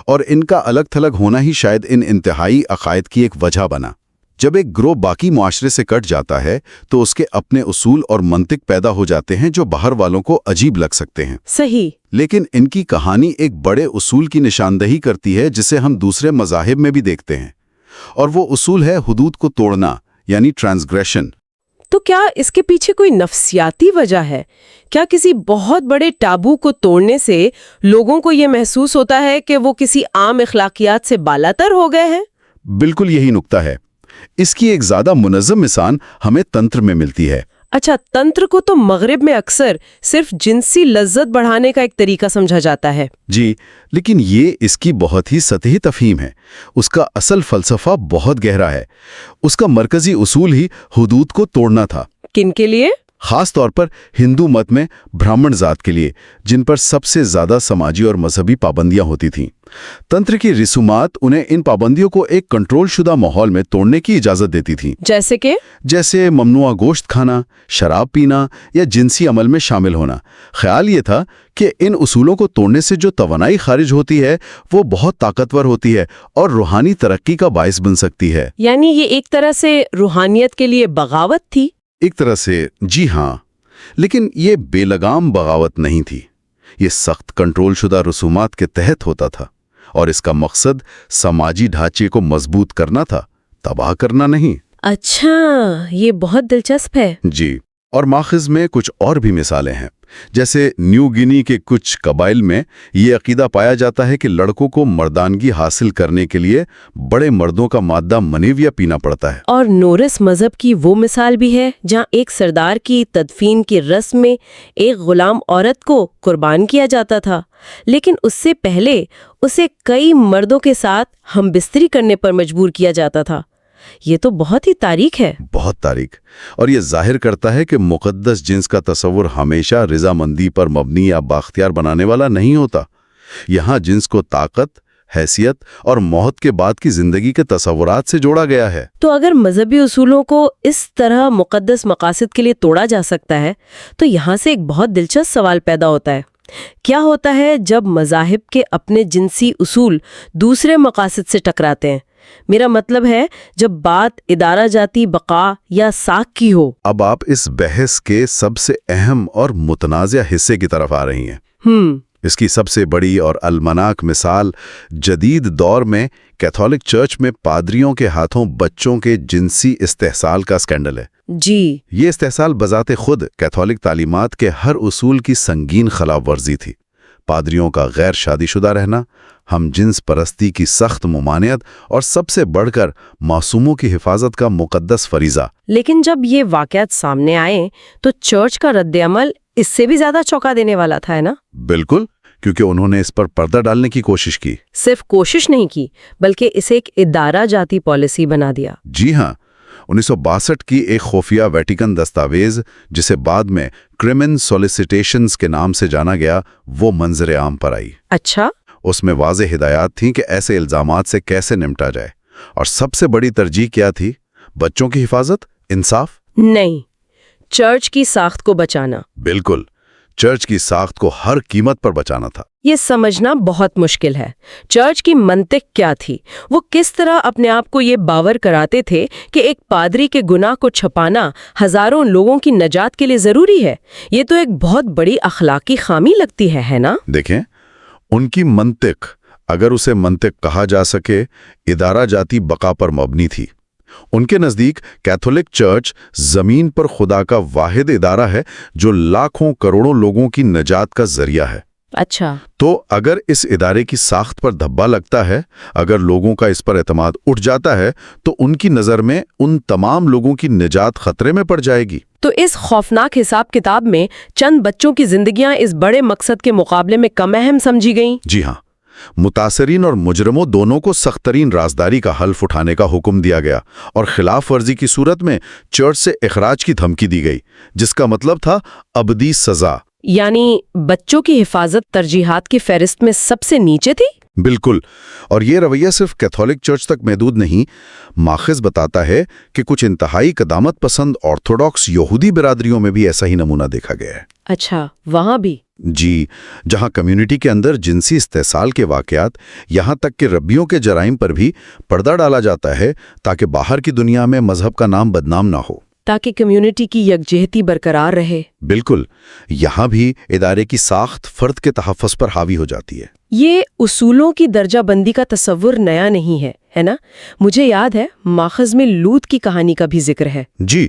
اور ان کا الگ تھلگ ہونا ہی شاید ان انتہائی عقائد کی ایک وجہ بنا۔ جب ایک گروہ باقی معاشرے سے کٹ جاتا ہے تو اس کے اپنے اصول اور منطق پیدا ہو جاتے ہیں جو باہر والوں کو عجیب لگ سکتے ہیں۔ صحیح۔ لیکن ان کی کہانی ایک بڑے اصول کی نشاندہی کرتی ہے جسے ہم دوسرے مذاہب میں بھی دیکھتے ہیں، اور وہ اصول ہے حدود کو توڑنا، یعنی ٹرانسگریشن۔ تو کیا اس کے پیچھے کوئی نفسیاتی وجہ ہے؟ کیا کسی بہت بڑے ٹابو کو توڑنے سے لوگوں کو یہ محسوس ہوتا ہے کہ وہ کسی عام اخلاقیات سے بالاتر ہو گئے ہیں؟ بالکل یہی نکتہ ہے۔ اس کی ایک زیادہ منظم مثال ہمیں تنتر میں ملتی ہے۔ اچھا، تنتر کو تو مغرب میں اکثر صرف جنسی لذت بڑھانے کا ایک طریقہ سمجھا جاتا ہے۔ جی، لیکن یہ اس کی بہت ہی سطحی تفہیم ہے۔ اس کا اصل فلسفہ بہت گہرا ہے۔ اس کا مرکزی اصول ہی حدود کو توڑنا تھا۔ کن کے لیے؟ خاص طور پر ہندو مت میں برہمن ذات کے لیے، جن پر سب سے زیادہ سماجی اور مذہبی پابندیاں ہوتی تھیں۔ تنتر کی رسومات انہیں ان پابندیوں کو ایک کنٹرول شدہ ماحول میں توڑنے کی اجازت دیتی تھیں، جیسے ممنوع گوشت کھانا، شراب پینا یا جنسی عمل میں شامل ہونا۔ خیال یہ تھا کہ ان اصولوں کو توڑنے سے جو توانائی خارج ہوتی ہے وہ بہت طاقتور ہوتی ہے اور روحانی ترقی کا باعث بن سکتی ہے۔ یعنی یہ ایک طرح سے روحانیت کے لیے بغاوت تھی؟ ایک طرح سے جی ہاں، لیکن یہ بے لگام بغاوت نہیں تھی۔ یہ سخت کنٹرول شدہ رسومات کے تحت ہوتا تھا، اور اس کا مقصد سماجی ڈھانچے کو مضبوط کرنا تھا، تباہ کرنا نہیں۔ اچھا، یہ بہت دلچسپ ہے۔ جی، اور ماخذ میں کچھ اور بھی مثالیں ہیں۔ جیسے نیو گینی کے کچھ قبائل میں یہ عقیدہ پایا جاتا ہے کہ لڑکوں کو مردانگی حاصل کرنے کے لیے بڑے مردوں کا مادہ منیویا پینا پڑتا ہے۔ اور نورس مذہب کی وہ مثال بھی ہے جہاں ایک سردار کی تدفین کی رسم میں ایک غلام عورت کو قربان کیا جاتا تھا، لیکن اس سے پہلے اسے کئی مردوں کے ساتھ ہم بستری کرنے پر مجبور کیا جاتا تھا۔ یہ تو بہت ہی تاریخ ہے۔ بہت تاریخ، اور یہ ظاہر کرتا ہے کہ مقدس جنس کا تصور ہمیشہ رضامندی پر مبنی یا بااختیار بنانے والا نہیں ہوتا۔ یہاں جنس کو طاقت، حیثیت اور موت کے بعد کی زندگی کے تصورات سے جوڑا گیا ہے۔ تو اگر مذہبی اصولوں کو اس طرح مقدس مقاصد کے لیے توڑا جا سکتا ہے تو یہاں سے ایک بہت دلچسپ سوال پیدا ہوتا ہے۔ کیا ہوتا ہے جب مذاہب کے اپنے جنسی اصول دوسرے مقاصد سے ٹکراتے ہیں؟ میرا مطلب ہے جب بات ادارہ جاتی بقا یا ساکھ کی ہو۔ اب آپ اس بحث کے سب سے اہم اور متنازع حصے کی طرف آ رہی ہیں۔ اس کی سب سے بڑی اور المناک مثال جدید دور میں کیتھولک چرچ میں پادریوں کے ہاتھوں بچوں کے جنسی استحصال کا سکینڈل ہے۔ جی، یہ استحصال بذات خود کیتھولک تعلیمات کے ہر اصول کی سنگین خلاف ورزی تھی۔ پادریوں کا غیر شادی شدہ رہنا، ہم جنس پرستی کی سخت ممانعت، اور سب سے بڑھ کر معصوموں کی حفاظت کا مقدس فریضہ۔ لیکن جب یہ واقعات سامنے آئے تو چرچ کا رد عمل اس سے بھی زیادہ چونکا دینے والا تھا، ہے نا؟ بالکل، کیونکہ انہوں نے اس پر پردہ ڈالنے کی کوشش کی۔ صرف کوشش نہیں کی بلکہ اسے ایک ادارہ جاتی پالیسی بنا دیا۔ جی ہاں، 1962 کی ایک خفیہ ویٹیکن دستاویز جسے بعد میں کرمن سولیسیٹیشنز کے نام سے جانا گیا، وہ منظر عام پر آئی۔ اچھا، اس میں واضح ہدایات تھیں کہ ایسے الزامات سے کیسے نمٹا جائے، اور سب سے بڑی ترجیح کیا تھی؟ بچوں کی حفاظت، انصاف؟ نہیں، چرچ کی ساخت کو بچانا۔ بالکل، چرچ کی ساخت کو ہر قیمت پر بچانا تھا۔ یہ سمجھنا بہت مشکل ہے۔ چرچ کی منطق کیا تھی؟ وہ کس طرح اپنے آپ کو یہ باور کراتے تھے کہ ایک پادری کے گناہ کو چھپانا ہزاروں لوگوں کی نجات کے لیے ضروری ہے؟ یہ تو ایک بہت بڑی اخلاقی خامی لگتی ہے نا؟ دیکھیں، ان کی منطق، اگر اسے منطق کہا جا سکے، ادارہ جاتی بقا پر مبنی تھی۔ ان کے نزدیک کیتھولک چرچ زمین پر خدا کا واحد ادارہ ہے جو لاکھوں کروڑوں لوگوں کی نجات کا ذریعہ ہے۔ اچھا، تو اگر اس ادارے کی ساخت پر دھبا لگتا ہے، اگر لوگوں کا اس پر اعتماد اٹھ جاتا ہے، تو ان کی نظر میں ان تمام لوگوں کی نجات خطرے میں پڑ جائے گی۔ تو اس خوفناک حساب کتاب میں چند بچوں کی زندگیاں اس بڑے مقصد کے مقابلے میں کم اہم سمجھی گئیں؟ جی ہاں، متاثرین اور مجرموں دونوں کو سخت ترین رازداری کا حلف اٹھانے کا حکم دیا گیا، اور خلاف ورزی کی صورت میں چرچ سے اخراج کی دھمکی دی گئی، جس کا مطلب تھا ابدی سزا۔ یعنی بچوں کی حفاظت ترجیحات کی فہرست میں سب سے نیچے تھی؟ بالکل. اور یہ رویہ صرف کیتھولک چرچ تک محدود نہیں. ماخذ بتاتا ہے کہ کچھ انتہائی قدامت پسند آرتھوڈاکس یہودی برادریوں میں بھی ایسا ہی نمونہ دیکھا گیا ہے. اچھا، وہاں بھی؟ جی، جہاں کمیونٹی کے اندر جنسی استحصال کے واقعات یہاں تک کہ ربیوں کے جرائم پر بھی پردہ ڈالا جاتا ہے تاکہ باہر کی دنیا میں مذہب کا نام بدنام نہ ہو، تاکہ کمیونٹی کی یکجہتی برقرار رہے. بالکل. یہاں بھی ادارے کی ساخت فرد کے تحفظ پر حاوی ہو جاتی ہے. یہ اصولوں کی درجہ بندی کا تصور نیا نہیں ہے نا؟ مجھے یاد ہے ماخذ میں لوط کی کہانی کا بھی ذکر ہے. جی،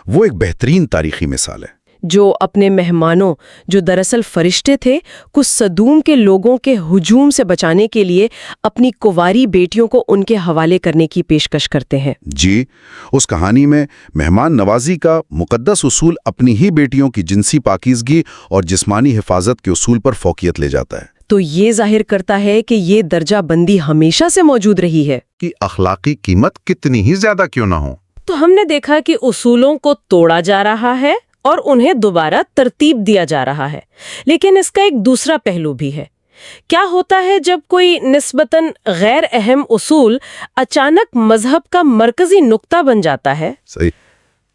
وہ ایک بہترین تاریخی مثال ہے. جو اپنے مہمانوں، جو دراصل فرشتے تھے، کچھ صدوم کے لوگوں کے ہجوم سے بچانے کے لیے اپنی کنواری بیٹیوں کو ان کے حوالے کرنے کی پیشکش کرتے ہیں. جی، اس کہانی میں مہمان نوازی کا مقدس اصول اپنی ہی بیٹیوں کی جنسی پاکیزگی اور جسمانی حفاظت کے اصول پر فوقیت لے جاتا ہے. تو یہ ظاہر کرتا ہے کہ یہ درجہ بندی ہمیشہ سے موجود رہی ہے. کہ اخلاقی قیمت کتنی ہی زیادہ کیوں نہ ہو. تو ہم نے دیکھا کہ اصولوں کو توڑا جا رہا ہے اور انہیں دوبارہ ترتیب دیا جا رہا ہے، لیکن اس کا ایک دوسرا پہلو بھی ہے. کیا ہوتا ہے جب کوئی نسبتاً غیر اہم اصول اچانک مذہب کا مرکزی نقطہ بن جاتا ہے؟ صحیح.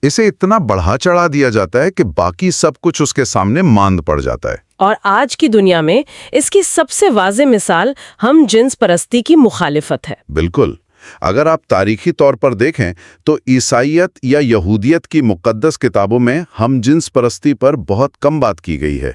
اسے اتنا بڑھا چڑھا دیا جاتا ہے کہ باقی سب کچھ اس کے سامنے ماند پڑ جاتا ہے. اور آج کی دنیا میں اس کی سب سے واضح مثال ہم جنس پرستی کی مخالفت ہے. بالکل. اگر آپ تاریخی طور پر دیکھیں تو عیسائیت یا یہودیت کی مقدس کتابوں میں ہم جنس پرستی پر بہت کم بات کی گئی ہے،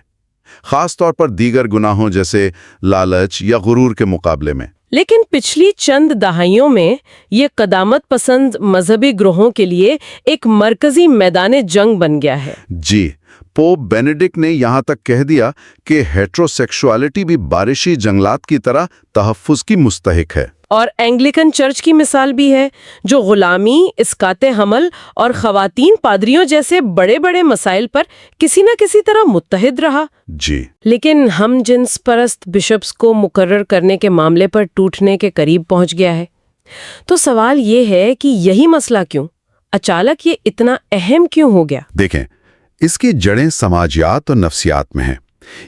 خاص طور پر دیگر گناہوں جیسے لالچ یا غرور کے مقابلے میں. لیکن پچھلی چند دہائیوں میں یہ قدامت پسند مذہبی گروہوں کے لیے ایک مرکزی میدان جنگ بن گیا ہے. جی، پوپ بینیڈکٹ نے یہاں تک کہہ دیا کہ ہیٹروسیکشوالٹی بھی بارشی جنگلات کی طرح تحفظ کی مستحق ہے. اور اینگلیکن چرچ کی مثال بھی ہے، جو غلامی، اسقاط حمل اور خواتین پادریوں جیسے بڑے بڑے مسائل پر کسی نہ کسی طرح متحد رہا. جی، لیکن ہم جنس پرست بشپس کو مقرر کرنے کے معاملے پر ٹوٹنے کے قریب پہنچ گیا ہے. تو سوال یہ ہے کہ یہی مسئلہ کیوں اچانک یہ اتنا اہم کیوں ہو گیا؟ دیکھیں، اس کی جڑیں سماجیات اور نفسیات میں ہیں.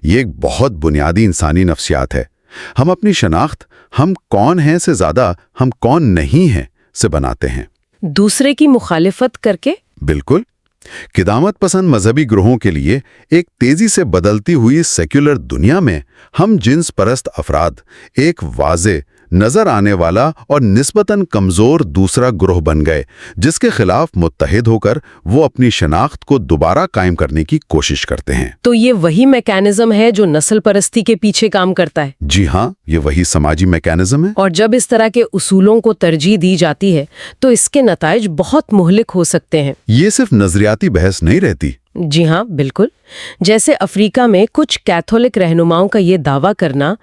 یہ ایک بہت بنیادی انسانی نفسیات ہے. ہم اپنی شناخت ہم کون ہیں سے زیادہ ہم کون نہیں ہیں سے بناتے ہیں. دوسرے کی مخالفت کر کے؟ بالکل. قدامت پسند مذہبی گروہوں کے لیے ایک تیزی سے بدلتی ہوئی سیکولر دنیا میں ہم جنس پرست افراد ایک واضح نظر آنے والا اور نسبتاً کمزور دوسرا گروہ بن گئے، جس کے خلاف متحد ہو کر وہ اپنی شناخت کو دوبارہ قائم کرنے کی کوشش کرتے ہیں. تو یہ وہی میکانزم ہے جو نسل پرستی کے پیچھے کام کرتا ہے؟ جی ہاں، یہ وہی سماجی میکانزم ہے. اور جب اس طرح کے اصولوں کو ترجیح دی جاتی ہے تو اس کے نتائج بہت مہلک ہو سکتے ہیں. یہ صرف نظریاتی بحث نہیں رہتی. جی ہاں، بالکل. جیسے افریقہ میں کچھ کیتھولک رہنماؤں کا یہ دعویٰ کرنا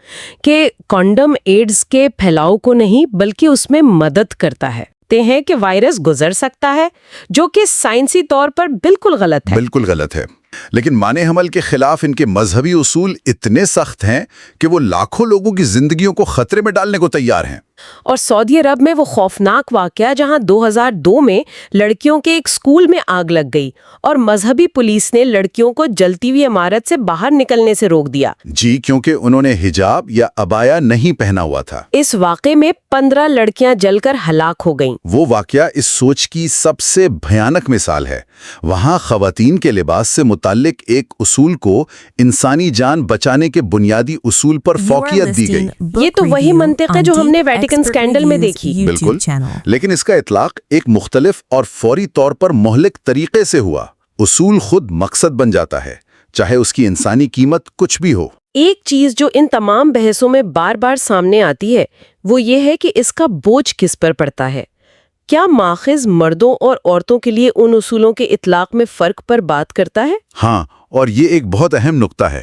کہ کانڈم ایڈز کے پھیلاؤ کو نہیں بلکہ اس میں مدد کرتا ہے. ہیں کہ وائرس گزر سکتا ہے، جو کہ سائنسی طور پر بالکل غلط ہے. بالکل غلط ہے. لیکن مانے حمل کے خلاف ان کے مذہبی اصول اتنے سخت ہیں کہ وہ لاکھوں لوگوں کی زندگیوں کو خطرے میں ڈالنے کو تیار ہیں. اور سعودی عرب میں وہ خوفناک واقعہ جہاں 2002 میں لڑکیوں کے ایک سکول میں آگ لگ گئی اور مذہبی پولیس نے لڑکیوں کو جلتی ہوئی عمارت سے باہر نکلنے سے روک دیا. جی، کیونکہ انہوں نے حجاب یا عبایا نہیں پہنا ہوا تھا. اس واقعے میں 15 لڑکیاں جل کر ہلاک ہو گئیں. وہ واقعہ اس سوچ کی سب سے بھیانک مثال ہے. وہاں خواتین کے لباس سے متعلق ایک اصول کو انسانی جان بچانے کے بنیادی اصول پر فوقیت دی گئی. یہ تو وہی منطق ہے جو ہم نے ویٹیکن اسکینڈل میں دیکھی. بالکل. لیکن اس کا اطلاق ایک مختلف اور فوری طور پر مہلک طریقے سے ہوا. اصول خود مقصد بن جاتا ہے، چاہے اس کی انسانی قیمت کچھ بھی ہو. ایک چیز جو ان تمام بحثوں میں بار بار سامنے آتی ہے وہ یہ ہے کہ اس کا بوجھ کس پر پڑتا ہے. کیا ماخذ مردوں اور عورتوں کے لیے ان اصولوں کے اطلاق میں فرق پر بات کرتا ہے؟ ہاں، اور یہ ایک بہت اہم نقطہ ہے.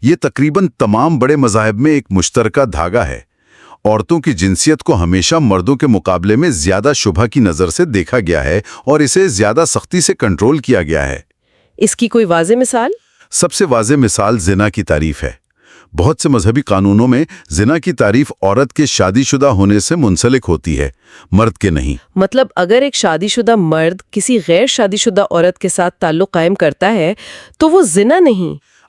یہ تقریباً تمام بڑے مذاہب میں ایک مشترکہ دھاگا ہے. عورتوں کی جنسیت کو ہمیشہ مردوں کے مقابلے میں زیادہ شبہ کی نظر سے دیکھا گیا ہے اور اسے زیادہ سختی سے کنٹرول کیا گیا ہے. اس کی کوئی واضح مثال؟ سب سے واضح مثال زنا کی تعریف ہے. بہت سے مذہبی قانونوں میں زنا کی تعریف عورت کے شادی شدہ ہونے سے منسلک ہوتی ہے، مرد کے نہیں. مطلب اگر ایک شادی شدہ مرد کسی غیر شادی شدہ عورت کے ساتھ تعلق قائم کرتا ہے تو وہ زنا نہیں.